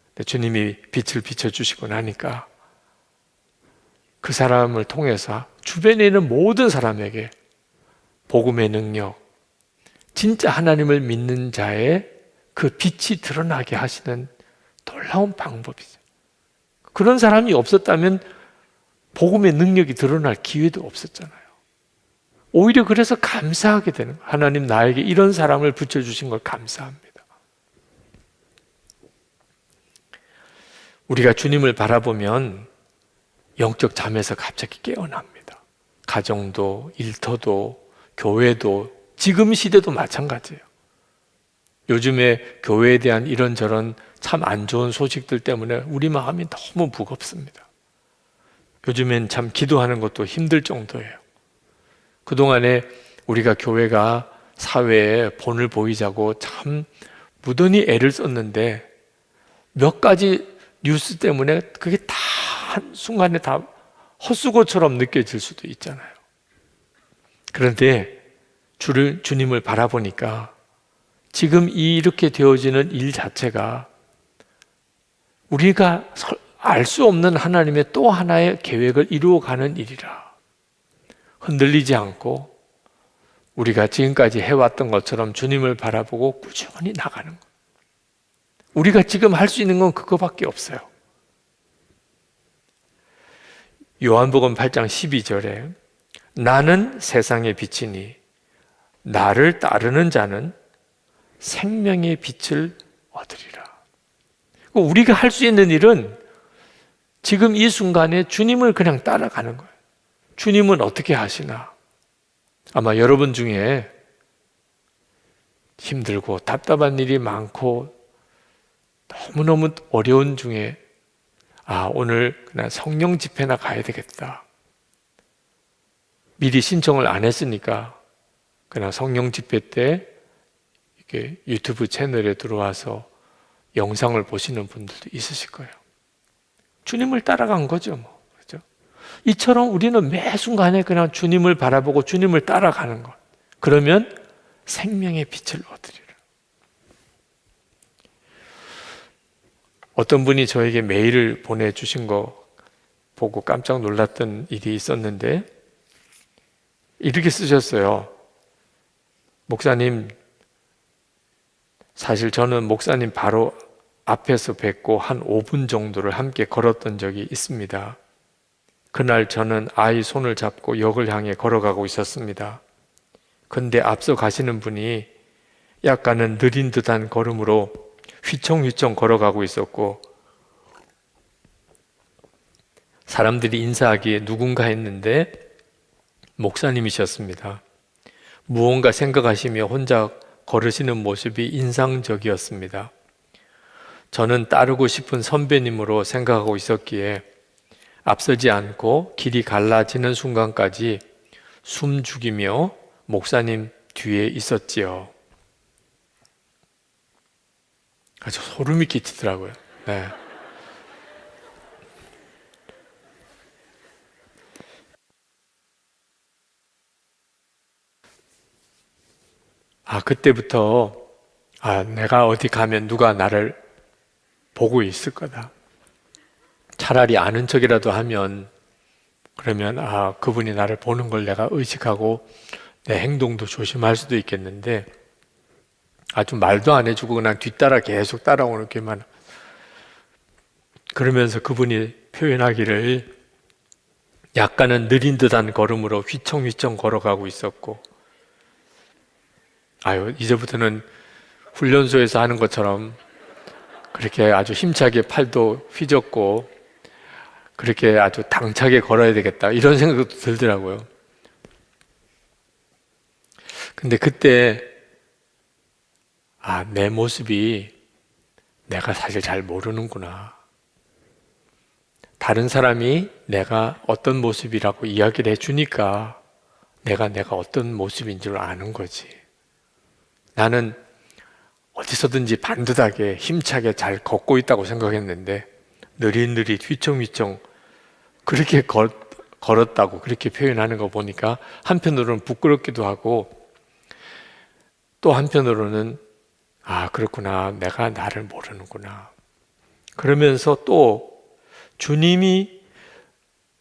근데 주님이 빛을 비춰주시고 나니까 그 사람을 통해서 주변에 있는 모든 사람에게 복음의 능력, 진짜 하나님을 믿는 자의 그 빛이 드러나게 하시는 놀라운 방법이죠. 그런 사람이 없었다면 복음의 능력이 드러날 기회도 없었잖아요. 오히려 그래서 감사하게 되는 거예요. 하나님 나에게 이런 사람을 붙여주신 걸 감사합니다. 우리가 주님을 바라보면 영적 잠에서 갑자기 깨어납니다. 가정도, 일터도, 교회도, 지금 시대도 마찬가지예요. 요즘에 교회에 대한 이런저런 참 안 좋은 소식들 때문에 우리 마음이 너무 무겁습니다. 요즘엔 참 기도하는 것도 힘들 정도예요. 그동안에 우리가 교회가 사회에 본을 보이자고 참 무던히 애를 썼는데 몇 가지 뉴스 때문에 그게 다 한순간에 다 헛수고처럼 느껴질 수도 있잖아요. 그런데 주님을 바라보니까 지금 이렇게 되어지는 일 자체가 우리가 알 수 없는 하나님의 또 하나의 계획을 이루어가는 일이라. 흔들리지 않고 우리가 지금까지 해왔던 것처럼 주님을 바라보고 꾸준히 나가는 것. 우리가 지금 할 수 있는 건 그거밖에 없어요. 요한복음 8장 12절에 나는 세상의 빛이니 나를 따르는 자는 생명의 빛을 얻으리라. 우리가 할 수 있는 일은 지금 이 순간에 주님을 그냥 따라가는 거예요. 주님은 어떻게 하시나? 아마 여러분 중에 힘들고 답답한 일이 많고 너무너무 어려운 중에 오늘 그냥 성령 집회나 가야 되겠다. 미리 신청을 안 했으니까 그냥 성령 집회 때 이렇게 유튜브 채널에 들어와서 영상을 보시는 분들도 있으실 거예요. 주님을 따라간 거죠, 뭐. 그렇죠? 이처럼 우리는 매 순간에 그냥 주님을 바라보고 주님을 따라가는 것. 그러면 생명의 빛을 얻으리라. 어떤 분이 저에게 메일을 보내주신 거 보고 깜짝 놀랐던 일이 있었는데 이렇게 쓰셨어요. 목사님, 사실 저는 목사님 바로 앞에서 뵙고 한 5분 정도를 함께 걸었던 적이 있습니다. 그날 저는 아이 손을 잡고 역을 향해 걸어가고 있었습니다. 근데 앞서 가시는 분이 약간은 느린 듯한 걸음으로 휘청휘청 걸어가고 있었고 사람들이 인사하기에 누군가 했는데 목사님이셨습니다. 무언가 생각하시며 혼자 걸으시는 모습이 인상적이었습니다. 저는 따르고 싶은 선배님으로 생각하고 있었기에 앞서지 않고 길이 갈라지는 순간까지 숨 죽이며 목사님 뒤에 있었지요. 아주 소름이 끼치더라고요. 네. 그때부터 내가 어디 가면 누가 나를 보고 있을 거다. 차라리 아는 척이라도 하면 그러면 그분이 나를 보는 걸 내가 의식하고 내 행동도 조심할 수도 있겠는데 아주 말도 안 해주고 그냥 뒤따라 계속 따라오는 게만 그러면서 그분이 표현하기를 약간은 느린 듯한 걸음으로 휘청휘청 걸어가고 있었고 이제부터는 훈련소에서 하는 것처럼 그렇게 아주 힘차게 팔도 휘젓고 그렇게 아주 당차게 걸어야 되겠다 이런 생각도 들더라고요. 근데 그때 내 모습이 내가 사실 잘 모르는구나. 다른 사람이 내가 어떤 모습이라고 이야기를 해주니까 내가 어떤 모습인 줄 아는 거지. 나는 어디서든지 반듯하게 힘차게 잘 걷고 있다고 생각했는데 느릿느릿 휘청휘청 그렇게 걸었다고 그렇게 표현하는 거 보니까 한편으로는 부끄럽기도 하고 또 한편으로는 그렇구나, 내가 나를 모르는구나. 그러면서 또 주님이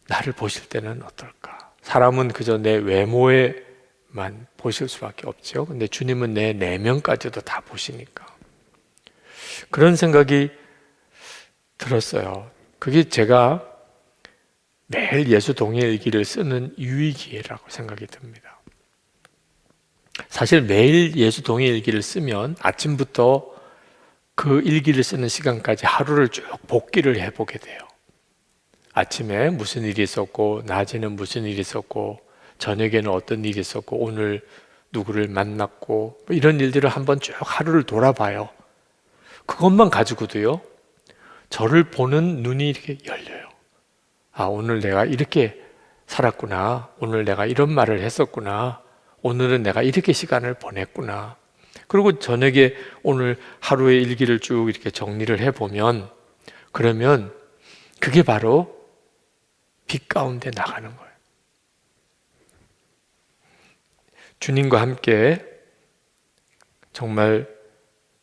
나를 보실 때는 어떨까? 사람은 그저 내 외모에만 보실 수밖에 없죠. 근데 주님은 내 내면까지도 다 보시니까 그런 생각이 들었어요. 그게 제가 매일 예수 동행일기를 쓰는 유의기회라고 생각이 듭니다. 사실 매일 예수 동의 일기를 쓰면 아침부터 그 일기를 쓰는 시간까지 하루를 쭉 복기를 해보게 돼요. 아침에 무슨 일이 있었고, 낮에는 무슨 일이 있었고, 저녁에는 어떤 일이 있었고, 오늘 누구를 만났고, 뭐 이런 일들을 한번 쭉 하루를 돌아봐요. 그것만 가지고도요, 저를 보는 눈이 이렇게 열려요. 아, 오늘 내가 이렇게 살았구나. 오늘 내가 이런 말을 했었구나. 오늘은 내가 이렇게 시간을 보냈구나. 그리고 저녁에 오늘 하루의 일기를 쭉 이렇게 정리를 해보면, 그러면 그게 바로 빛 가운데 나가는 거예요. 주님과 함께 정말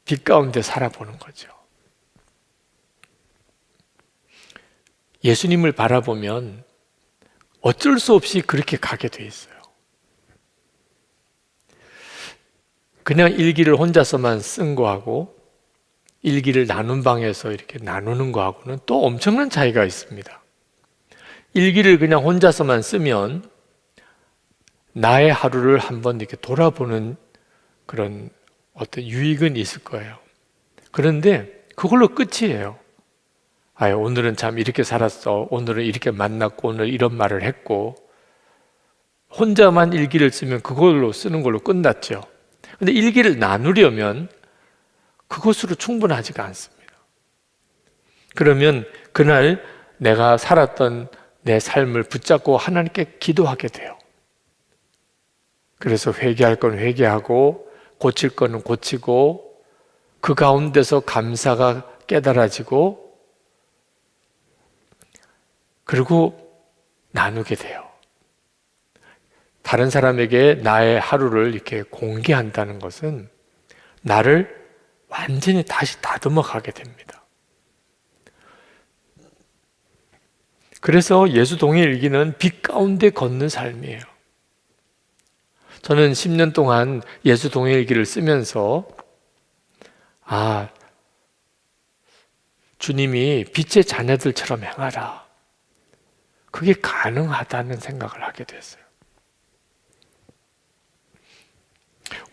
빛 가운데 살아보는 거죠. 예수님을 바라보면 어쩔 수 없이 그렇게 가게 돼 있어요. 그냥 일기를 혼자서만 쓴 거하고 일기를 나눈 방에서 이렇게 나누는 거하고는 또 엄청난 차이가 있습니다. 일기를 그냥 혼자서만 쓰면 나의 하루를 한번 이렇게 돌아보는 그런 어떤 유익은 있을 거예요. 그런데 그걸로 끝이에요. 아, 오늘은 참 이렇게 살았어. 오늘은 이렇게 만났고 오늘 이런 말을 했고. 혼자만 일기를 쓰면 그걸로 쓰는 걸로 끝났죠. 근데 일기를 나누려면 그것으로 충분하지가 않습니다. 그러면 그날 내가 살았던 내 삶을 붙잡고 하나님께 기도하게 돼요. 그래서 회개할 건 회개하고 고칠 거는 고치고 그 가운데서 감사가 깨달아지고 그리고 나누게 돼요. 다른 사람에게 나의 하루를 이렇게 공개한다는 것은 나를 완전히 다시 다듬어 가게 됩니다. 그래서 예수 동의 일기는 빛 가운데 걷는 삶이에요. 저는 10년 동안 예수 동의 일기를 쓰면서 주님이 빛의 자녀들처럼 행하라. 그게 가능하다는 생각을 하게 됐어요.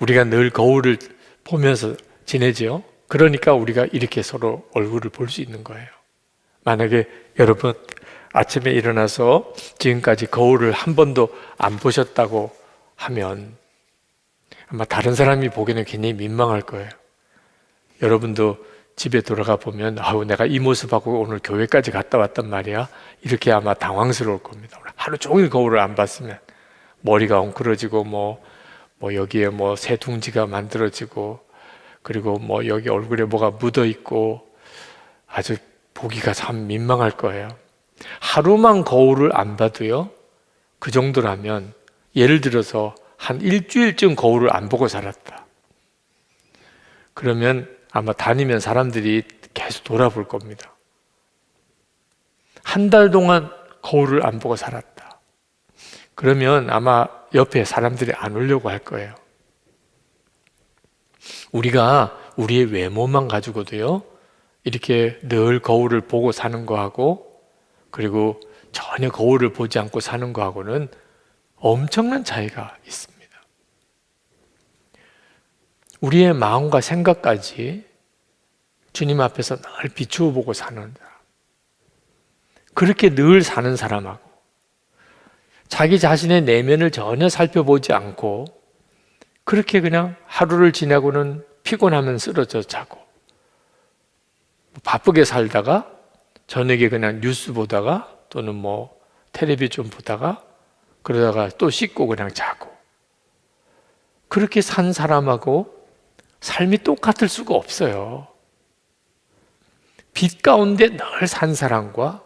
우리가 늘 거울을 보면서 지내죠. 그러니까 우리가 이렇게 서로 얼굴을 볼 수 있는 거예요. 만약에 여러분 아침에 일어나서 지금까지 거울을 한 번도 안 보셨다고 하면 아마 다른 사람이 보기에는 굉장히 민망할 거예요. 여러분도 집에 돌아가 보면 내가 이 모습하고 오늘 교회까지 갔다 왔단 말이야. 이렇게 아마 당황스러울 겁니다. 하루 종일 거울을 안 봤으면 머리가 엉클어지고 뭐 여기에 새 둥지가 만들어지고 그리고 여기 얼굴에 뭐가 묻어 있고 아주 보기가 참 민망할 거예요. 하루만 거울을 안 봐도요, 그 정도라면 예를 들어서 한 일주일쯤 거울을 안 보고 살았다. 그러면 아마 다니면 사람들이 계속 돌아볼 겁니다. 한 달 동안 거울을 안 보고 살았다. 그러면 아마 옆에 사람들이 안 오려고 할 거예요. 우리가 우리의 외모만 가지고도요, 이렇게 늘 거울을 보고 사는 거하고 그리고 전혀 거울을 보지 않고 사는 거하고는 엄청난 차이가 있습니다. 우리의 마음과 생각까지 주님 앞에서 늘 비추어 보고 사는 사람, 그렇게 늘 사는 사람하고 자기 자신의 내면을 전혀 살펴보지 않고 그렇게 그냥 하루를 지나고는 피곤하면 쓰러져 자고 바쁘게 살다가 저녁에 그냥 뉴스 보다가 또는 텔레비 좀 보다가 그러다가 또 씻고 그냥 자고 그렇게 산 사람하고 삶이 똑같을 수가 없어요. 빛 가운데 늘 산 사람과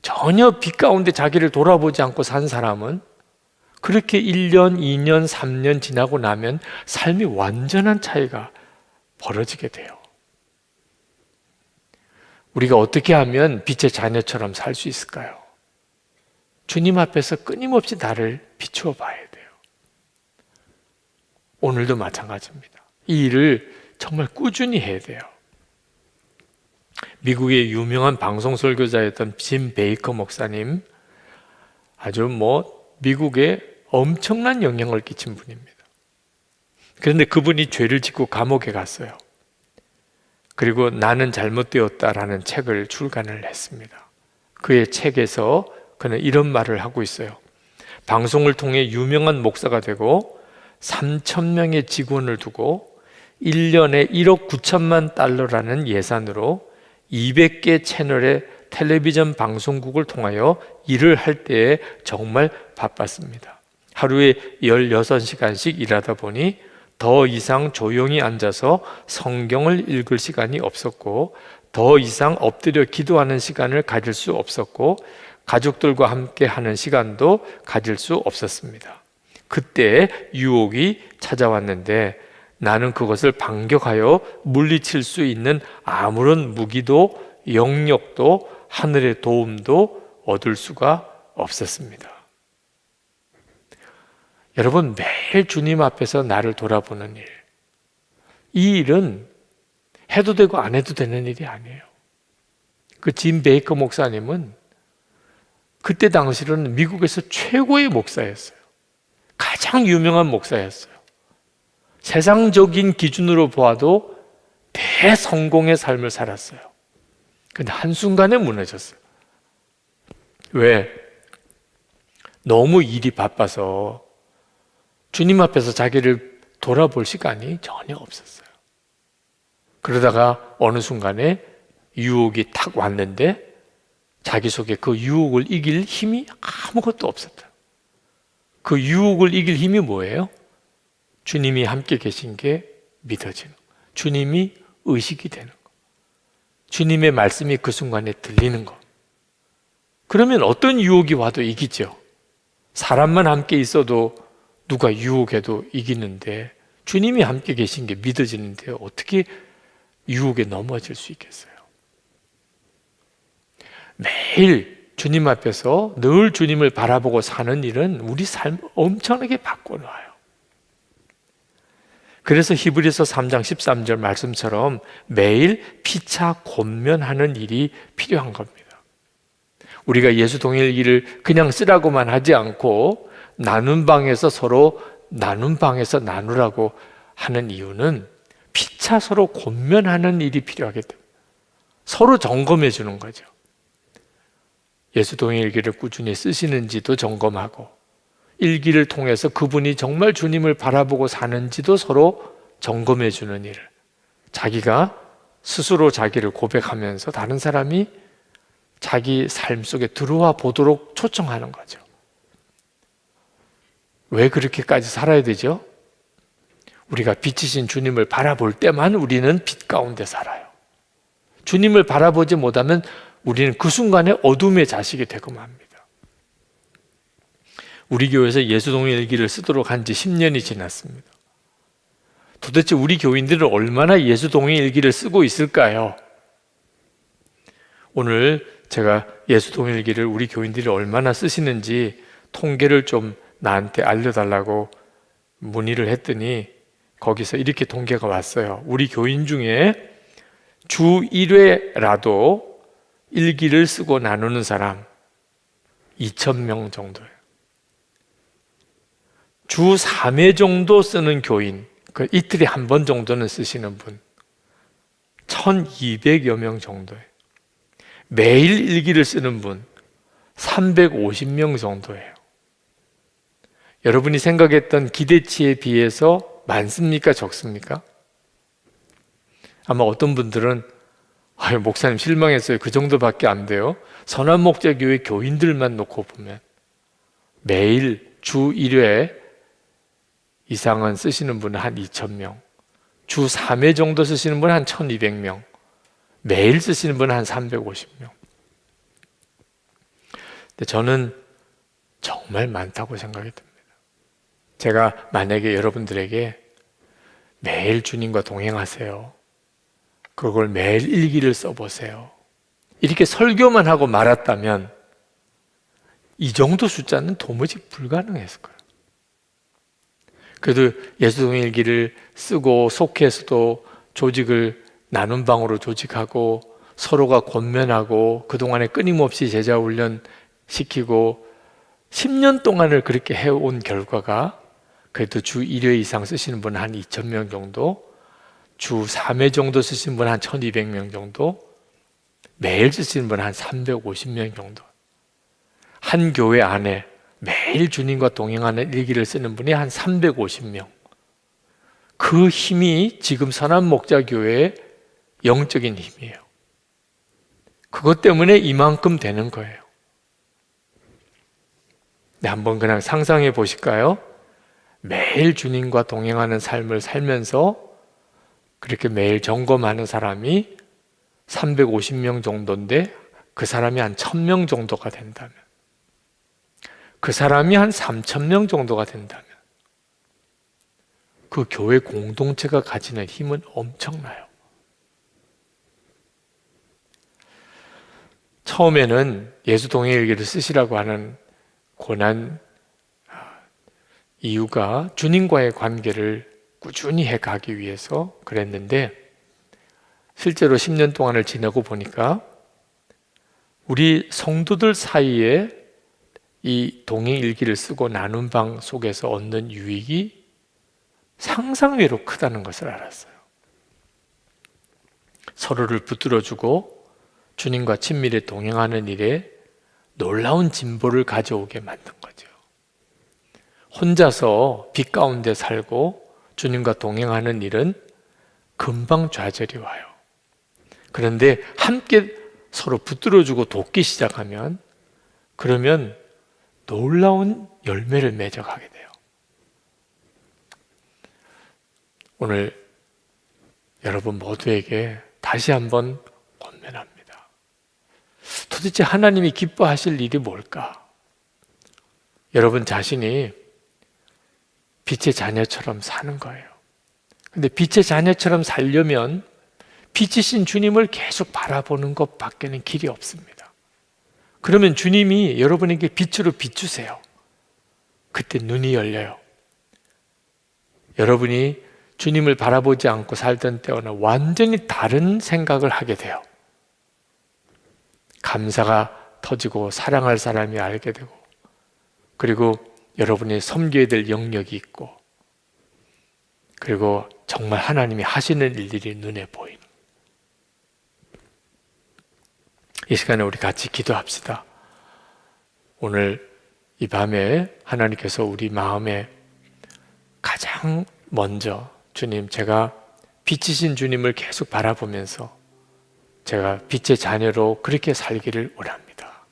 전혀 빛 가운데 자기를 돌아보지 않고 산 사람은 그렇게 1년, 2년, 3년 지나고 나면 삶이 완전한 차이가 벌어지게 돼요. 우리가 어떻게 하면 빛의 자녀처럼 살 수 있을까요? 주님 앞에서 끊임없이 나를 비추어 봐야 돼요. 오늘도 마찬가지입니다. 이 일을 정말 꾸준히 해야 돼요. 미국의 유명한 방송 설교자였던 짐 베이커 목사님, 아주 미국에 엄청난 영향을 끼친 분입니다. 그런데 그분이 죄를 짓고 감옥에 갔어요. 그리고 나는 잘못되었다라는 책을 출간을 했습니다. 그의 책에서 그는 이런 말을 하고 있어요. 방송을 통해 유명한 목사가 되고 3,000명의 직원을 두고 1년에 1억 9천만 달러라는 예산으로 200개 채널의 텔레비전 방송국을 통하여 일을 할 때에 정말 바빴습니다. 하루에 16시간씩 일하다 보니 더 이상 조용히 앉아서 성경을 읽을 시간이 없었고, 더 이상 엎드려 기도하는 시간을 가질 수 없었고, 가족들과 함께 하는 시간도 가질 수 없었습니다. 그때 유혹이 찾아왔는데 나는 그것을 반격하여 물리칠 수 있는 아무런 무기도 영역도 하늘의 도움도 얻을 수가 없었습니다. 여러분, 매일 주님 앞에서 나를 돌아보는 일, 이 일은 해도 되고 안 해도 되는 일이 아니에요. 그 짐 베이커 목사님은 그때 당시로는 미국에서 최고의 목사였어요. 가장 유명한 목사였어요. 세상적인 기준으로 보아도 대성공의 삶을 살았어요. 근데 한순간에 무너졌어요. 왜? 너무 일이 바빠서 주님 앞에서 자기를 돌아볼 시간이 전혀 없었어요. 그러다가 어느 순간에 유혹이 탁 왔는데 자기 속에 그 유혹을 이길 힘이 아무것도 없었다. 그 유혹을 이길 힘이 뭐예요? 주님이 함께 계신 게 믿어지는 거. 주님이 의식이 되는 거. 주님의 말씀이 그 순간에 들리는 거. 그러면 어떤 유혹이 와도 이기죠. 사람만 함께 있어도 누가 유혹해도 이기는데 주님이 함께 계신 게 믿어지는데 어떻게 유혹에 넘어질 수 있겠어요? 매일 주님 앞에서 늘 주님을 바라보고 사는 일은 우리 삶을 엄청나게 바꿔놔요. 그래서 히브리서 3장 13절 말씀처럼 매일 피차 권면하는 일이 필요한 겁니다. 우리가 예수 동일기를 그냥 쓰라고만 하지 않고 나눈 방에서 서로 나눈 방에서 나누라고 하는 이유는 피차 서로 권면하는 일이 필요하기 때문에 서로 점검해 주는 거죠. 예수 동일기를 꾸준히 쓰시는지도 점검하고 일기를 통해서 그분이 정말 주님을 바라보고 사는지도 서로 점검해 주는 일. 자기가 스스로 자기를 고백하면서 다른 사람이 자기 삶 속에 들어와 보도록 초청하는 거죠. 왜 그렇게까지 살아야 되죠? 우리가 빛이신 주님을 바라볼 때만 우리는 빛 가운데 살아요. 주님을 바라보지 못하면 우리는 그 순간에 어둠의 자식이 되고만 합니다. 우리 교회에서 예수동일기를 쓰도록 한 지 10년이 지났습니다. 도대체 우리 교인들은 얼마나 예수동일기를 쓰고 있을까요? 오늘 제가 예수동일기를 우리 교인들이 얼마나 쓰시는지 통계를 좀 나한테 알려달라고 문의를 했더니 거기서 이렇게 통계가 왔어요. 우리 교인 중에 주 1회라도 일기를 쓰고 나누는 사람 2,000명 정도예요. 주 3회 정도 쓰는 교인, 그 이틀에 한 번 정도는 쓰시는 분 1,200여 명 정도예요. 매일 일기를 쓰는 분 350명 정도예요. 여러분이 생각했던 기대치에 비해서 많습니까? 적습니까? 아마 어떤 분들은 목사님 실망했어요. 그 정도밖에 안 돼요. 선한목자교회 교인들만 놓고 보면 매일 주 1회 이상은 쓰시는 분은 한 2,000명, 주 3회 정도 쓰시는 분은 한 1,200명, 매일 쓰시는 분은 한 350명. 근데 저는 정말 많다고 생각이 듭니다. 제가 만약에 여러분들에게 매일 주님과 동행하세요, 그걸 매일 일기를 써보세요, 이렇게 설교만 하고 말았다면 이 정도 숫자는 도무지 불가능했을 거예요. 그래도 예수동일기를 쓰고 속해서도 조직을 나눔 방으로 조직하고 서로가 권면하고 그동안에 끊임없이 제자 훈련 시키고 10년 동안을 그렇게 해온 결과가 그래도 주 1회 이상 쓰시는 분은 한 2,000명 정도, 주 3회 정도 쓰시는 분은 한 1,200명 정도, 매일 쓰시는 분은 한 350명 정도. 한 교회 안에 매일 주님과 동행하는 일기를 쓰는 분이 한 350명. 그 힘이 지금 선한목자교회의 영적인 힘이에요. 그것 때문에 이만큼 되는 거예요. 네, 한번 그냥 상상해 보실까요? 매일 주님과 동행하는 삶을 살면서 그렇게 매일 점검하는 사람이 350명 정도인데 그 사람이 한 1,000명 정도가 된다면, 그 사람이 한 3,000명 정도가 된다면 그 교회 공동체가 가지는 힘은 엄청나요. 처음에는 예수 동행일기를 쓰시라고 하는 고난 이유가 주님과의 관계를 꾸준히 해가기 위해서 그랬는데, 실제로 10년 동안을 지내고 보니까 우리 성도들 사이에 이 동행일기를 쓰고 나눈 방 속에서 얻는 유익이 상상외로 크다는 것을 알았어요. 서로를 붙들어주고 주님과 친밀히 동행하는 일에 놀라운 진보를 가져오게 만든 거죠. 혼자서 빛 가운데 살고 주님과 동행하는 일은 금방 좌절이 와요. 그런데 함께 서로 붙들어주고 돕기 시작하면, 그러면 놀라운 열매를 맺어가게 돼요. 오늘 여러분 모두에게 다시 한번 권면합니다. 도대체 하나님이 기뻐하실 일이 뭘까? 여러분 자신이 빛의 자녀처럼 사는 거예요. 근데 빛의 자녀처럼 살려면 빛이신 주님을 계속 바라보는 것 밖에는 길이 없습니다. 그러면 주님이 여러분에게 빛으로 비추세요. 그때 눈이 열려요. 여러분이 주님을 바라보지 않고 살던 때와는 완전히 다른 생각을 하게 돼요. 감사가 터지고 사랑할 사람이 알게 되고, 그리고 여러분이 섬겨야 될 영역이 있고, 그리고 정말 하나님이 하시는 일들이 눈에 보이는. 이 시간에 우리 같이 기도합시다. 오늘 이 밤에 하나님께서 우리 마음에 가장 먼저 주님, 제가 빛이신 주님을 계속 바라보면서 제가 빛의 자녀로 그렇게 살기를 원합니다.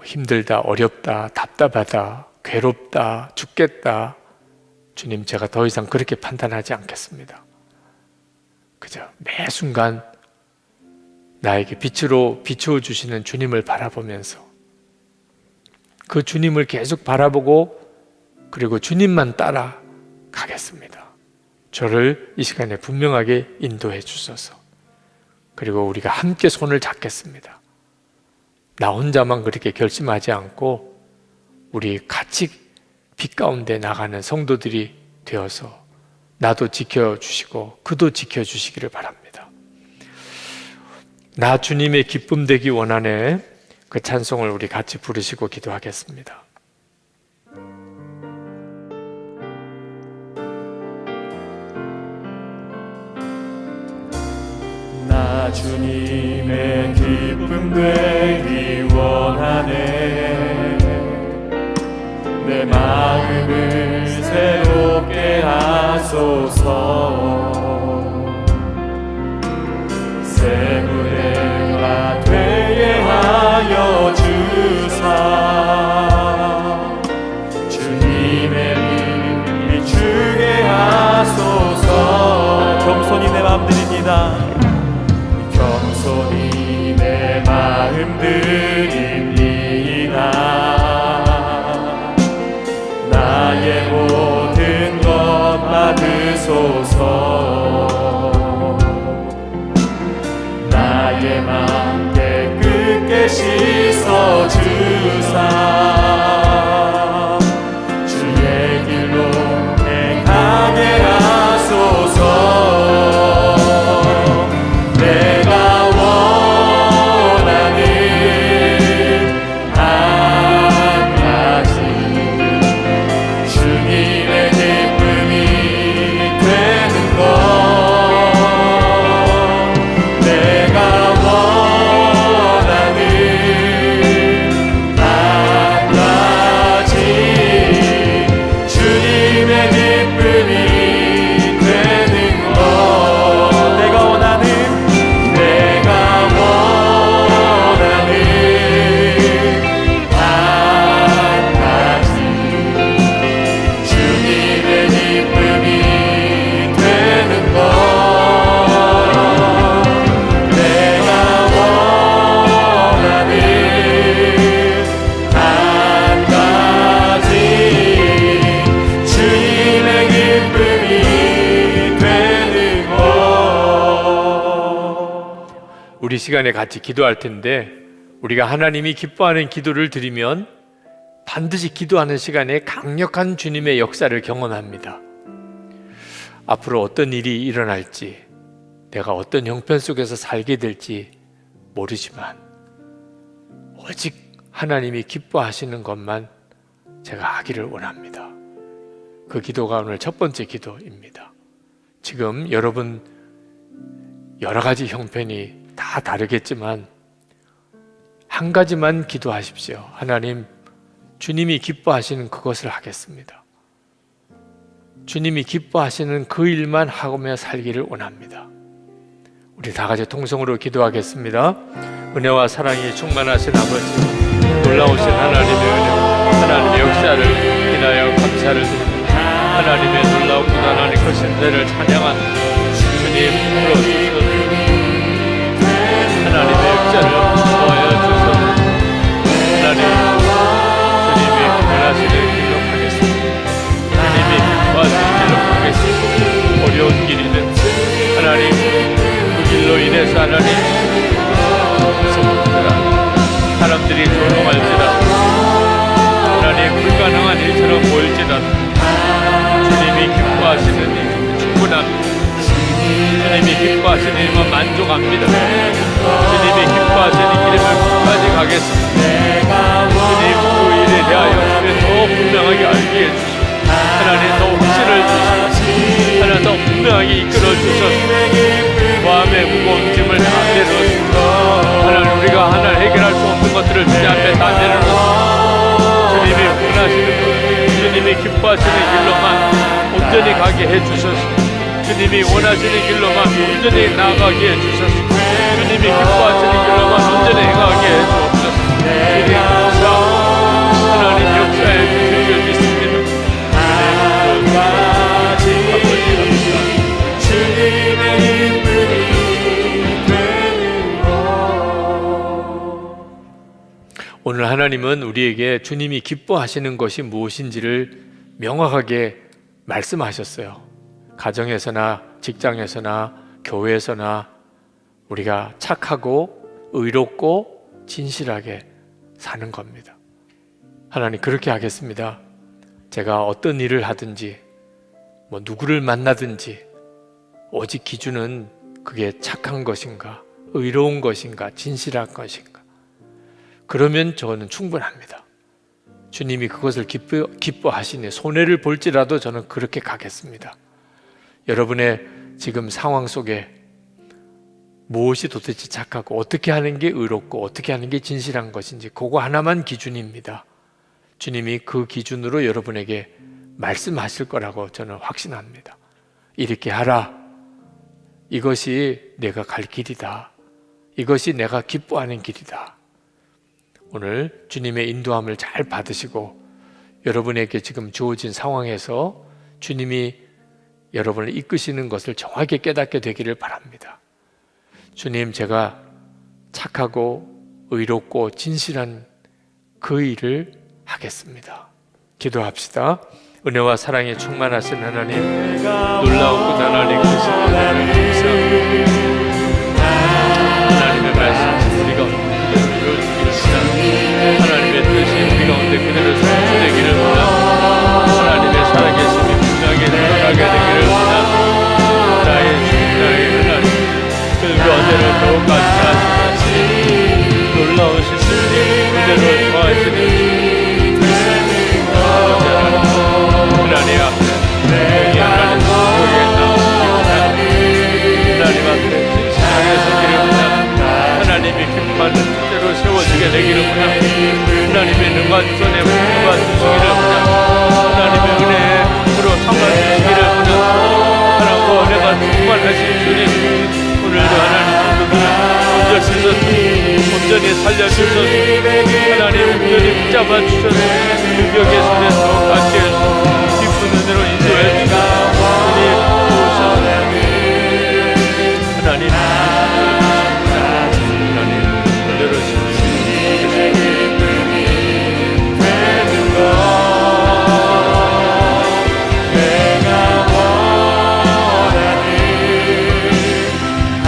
힘들다, 어렵다, 답답하다, 괴롭다, 죽겠다, 주님, 제가 더 이상 그렇게 판단하지 않겠습니다. 그저 매 순간 나에게 빛으로 비추어 주시는 주님을 바라보면서 그 주님을 계속 바라보고, 그리고 주님만 따라 가겠습니다. 저를 이 시간에 분명하게 인도해 주소서. 그리고 우리가 함께 손을 잡겠습니다. 나 혼자만 그렇게 결심하지 않고 우리 같이 빛 가운데 나가는 성도들이 되어서 나도 지켜주시고 그도 지켜주시기를 바랍니다. 나 주님의 기쁨 되기 원하네. 그 찬송을 우리 같이 부르시고 기도하겠습니다. 나 주님의 기쁨 되기 원하네. 내 마음을 새롭게 하소서. 새 무대가 되게 하여 주사. 주님의 빛 비추게 하소서. 겸손히 내 마음 드립니다. 겸손히 내 마음 드립니다. 나의 모든 것 받으소서. 나의 맘 깨끗게 씻어 주사. 주의 길로 행하게 하소서. 내가 원하는 한 가지 마무리 시간에 같이 기도할 텐데, 우리가 하나님이 기뻐하는 기도를 드리면 반드시 기도하는 시간에 강력한 주님의 역사를 경험합니다. 앞으로 어떤 일이 일어날지, 내가 어떤 형편 속에서 살게 될지 모르지만 오직 하나님이 기뻐하시는 것만 제가 하기를 원합니다. 그 기도가 오늘 첫 번째 기도입니다. 지금 여러분 여러 가지 형편이 다 다르겠지만 한 가지만 기도하십시오. 하나님, 주님이 기뻐하시는 그것을 하겠습니다. 주님이 기뻐하시는 그 일만 하며 살기를 원합니다. 우리 다 같이 통성으로 기도하겠습니다. 은혜와 사랑이 충만하신 아버지, 놀라우신 하나님의 은혜, 하나님의 역사를 인하여 감사를 드립니다. 하나님의 놀라운 고단하는 그 신대를 찬양한 주님 불러주소서. 하나님의 역사를 도와여 주소서. 하나님, 주님이 원하시는 길로 가겠습니다. 주님이 기뻐하시는 길로 가겠습니다. 어려운 길이든 하나님, 그 길로 인해서 하나님 사람들이 조롱할지라도, 하나님 불가능한 일처럼 보일지라도 주님이 기뻐하시는 일 충분합니다. 주님이 기뻐하시는 일만 만족합니다. 주님이 기뻐하시는 길을 끝까지 가겠습니다. 주님 그 일에 대하여 주님 더 분명하게 알게 해주시고, 하나님 더 확신을 주시고, 하나님 더 분명하게 이끌어 주셔서 마음의 무거운 짐을 다 내려놓습니다. 하나님, 우리가 하나님 해결할 수 없는 것들을 주님 앞에 다 내려놓습니다. 주님이 원하시는 것, 주님이 기뻐하시는 길로만 온전히 가게 해주셔서, 주님이 원하시는 길로만 온전히 나아가게 해주셔서, 주님이 기뻐하시는 길로만 온전히 행하게 해주옵소서. 주님 역사, 하나님 역사에 주실 줄 믿습니다. 오늘 하나님은 우리에게 주님이 기뻐하시는 것이 무엇인지를 명확하게 말씀하셨어요. 가정에서나 직장에서나 교회에서나 우리가 착하고 의롭고 진실하게 사는 겁니다. 하나님, 그렇게 하겠습니다. 제가 어떤 일을 하든지 누구를 만나든지 오직 기준은 그게 착한 것인가, 의로운 것인가, 진실한 것인가. 그러면 저는 충분합니다. 주님이 그것을 기뻐하시니 손해를 볼지라도 저는 그렇게 가겠습니다. 여러분의 지금 상황 속에 무엇이 도대체 착하고 어떻게 하는 게 의롭고 어떻게 하는 게 진실한 것인지 그거 하나만 기준입니다. 주님이 그 기준으로 여러분에게 말씀하실 거라고 저는 확신합니다. 이렇게 하라. 이것이 내가 갈 길이다. 이것이 내가 기뻐하는 길이다. 오늘 주님의 인도함을 잘 받으시고 여러분에게 지금 주어진 상황에서 주님이 여러분을 이끄시는 것을 정확하게 깨닫게 되기를 바랍니다. 주님, 제가 착하고 의롭고 진실한 그 일을 하겠습니다. 기도합시다. 은혜와 사랑에 충만하신 하나님, 놀라운 하나님 크신 하나님 감사합니다. 하나님의 말씀 우리가 그대로 이루어지기를, 하나님의 뜻이 우리 가운데 그대로 성취되기를 원합니다. 하나님의 살아계심이 분명하게 드러나게 되기를 원합니다. 나의 주님, 나의 하나님, 그 언제를 더욱까지 하시는 놀라우신 주님, 그대로 좋아하시는 하나님 앞에 공의 하나님 하나님 앞에 진실하게 서기를 원합니다. 하나님이 기뻐하는 뜻대로 세워지게 되기를 원합니다. 하나님의 능과 주선에 붙어가 주시기를 원합니다. 하나님의 은혜에 힘으로 삼아주시기를 원합니다. 하나님과 은혜가 충만하신 주님, 오늘도 하나님 온전히 주셔서 온전히 살려주셔서 하나님 온전히 붙잡아 주셔서 능력의 손에 더 갖게 해주셔서 은혜로 인도해 주시고 주님 도우셔서 하나님 은혜로 주시고 내가 원하는 한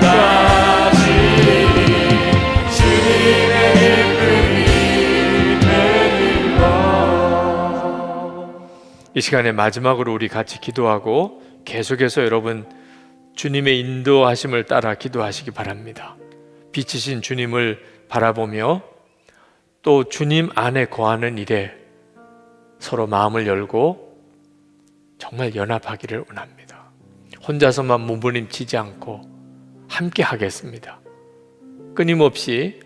가지 이 시간에 마지막으로 우리 같이 기도하고 계속해서 여러분 주님의 인도하심을 따라 기도하시기 바랍니다. 빛이신 주님을 바라보며 또 주님 안에 거하는 일에 서로 마음을 열고 정말 연합하기를 원합니다. 혼자서만 몸부림치지 않고 함께 하겠습니다. 끊임없이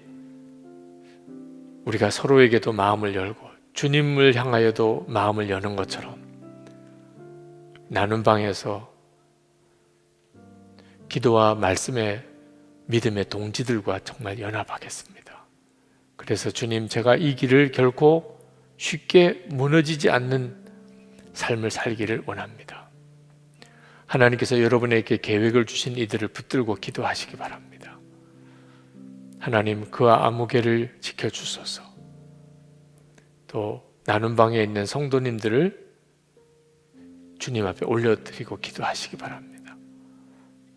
우리가 서로에게도 마음을 열고 주님을 향하여도 마음을 여는 것처럼 나눈 방에서 기도와 말씀의 믿음의 동지들과 정말 연합하겠습니다. 그래서 주님, 제가 이 길을 결코 쉽게 무너지지 않는 삶을 살기를 원합니다. 하나님께서 여러분에게 계획을 주신 이들을 붙들고 기도하시기 바랍니다. 하나님, 그와 아무개를 지켜주소서. 또 나눔 방에 있는 성도님들을 주님 앞에 올려드리고 기도하시기 바랍니다.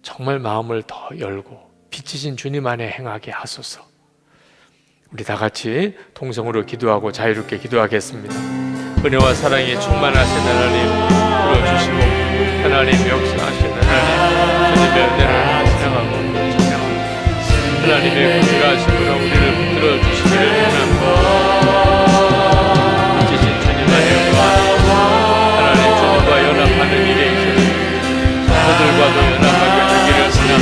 정말 마음을 더 열고 빛이신 주님 안에 행하게 하소서. 우리 다 같이 통성으로 기도하고 자유롭게 기도하겠습니다. 은혜와 사랑이 충만하신 하나님 들어주시고 하나님 역사하신 하나님 주님의 은혜를 찬양하고 하나님의 구별하심으로 우리를 붙들어 주시기를 원합니다. 빛이신 주님 안에 하나님 주님과 연합하는 일에 있어서 성도들과도 연합하게 되기를 원합니다.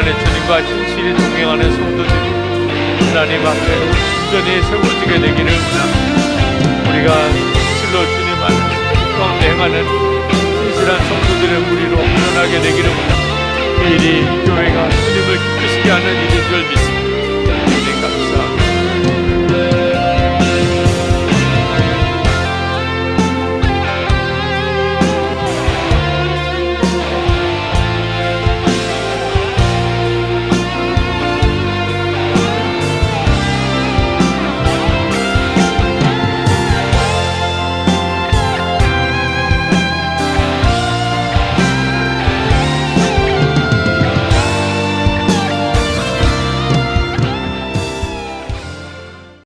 하나님 주님과 진실이 동행하는 성도들이 하나님 앞에 온전히 세워지게 되기를 원합니다. 우리가 실로 주님 가운데 행하는 진실한 성도들의 무리로 변하게 되기를 원합니다. 이 일이 교회가 주님을 기쁘시게 하는 일인 줄 믿습니다. 주님 감사합니다.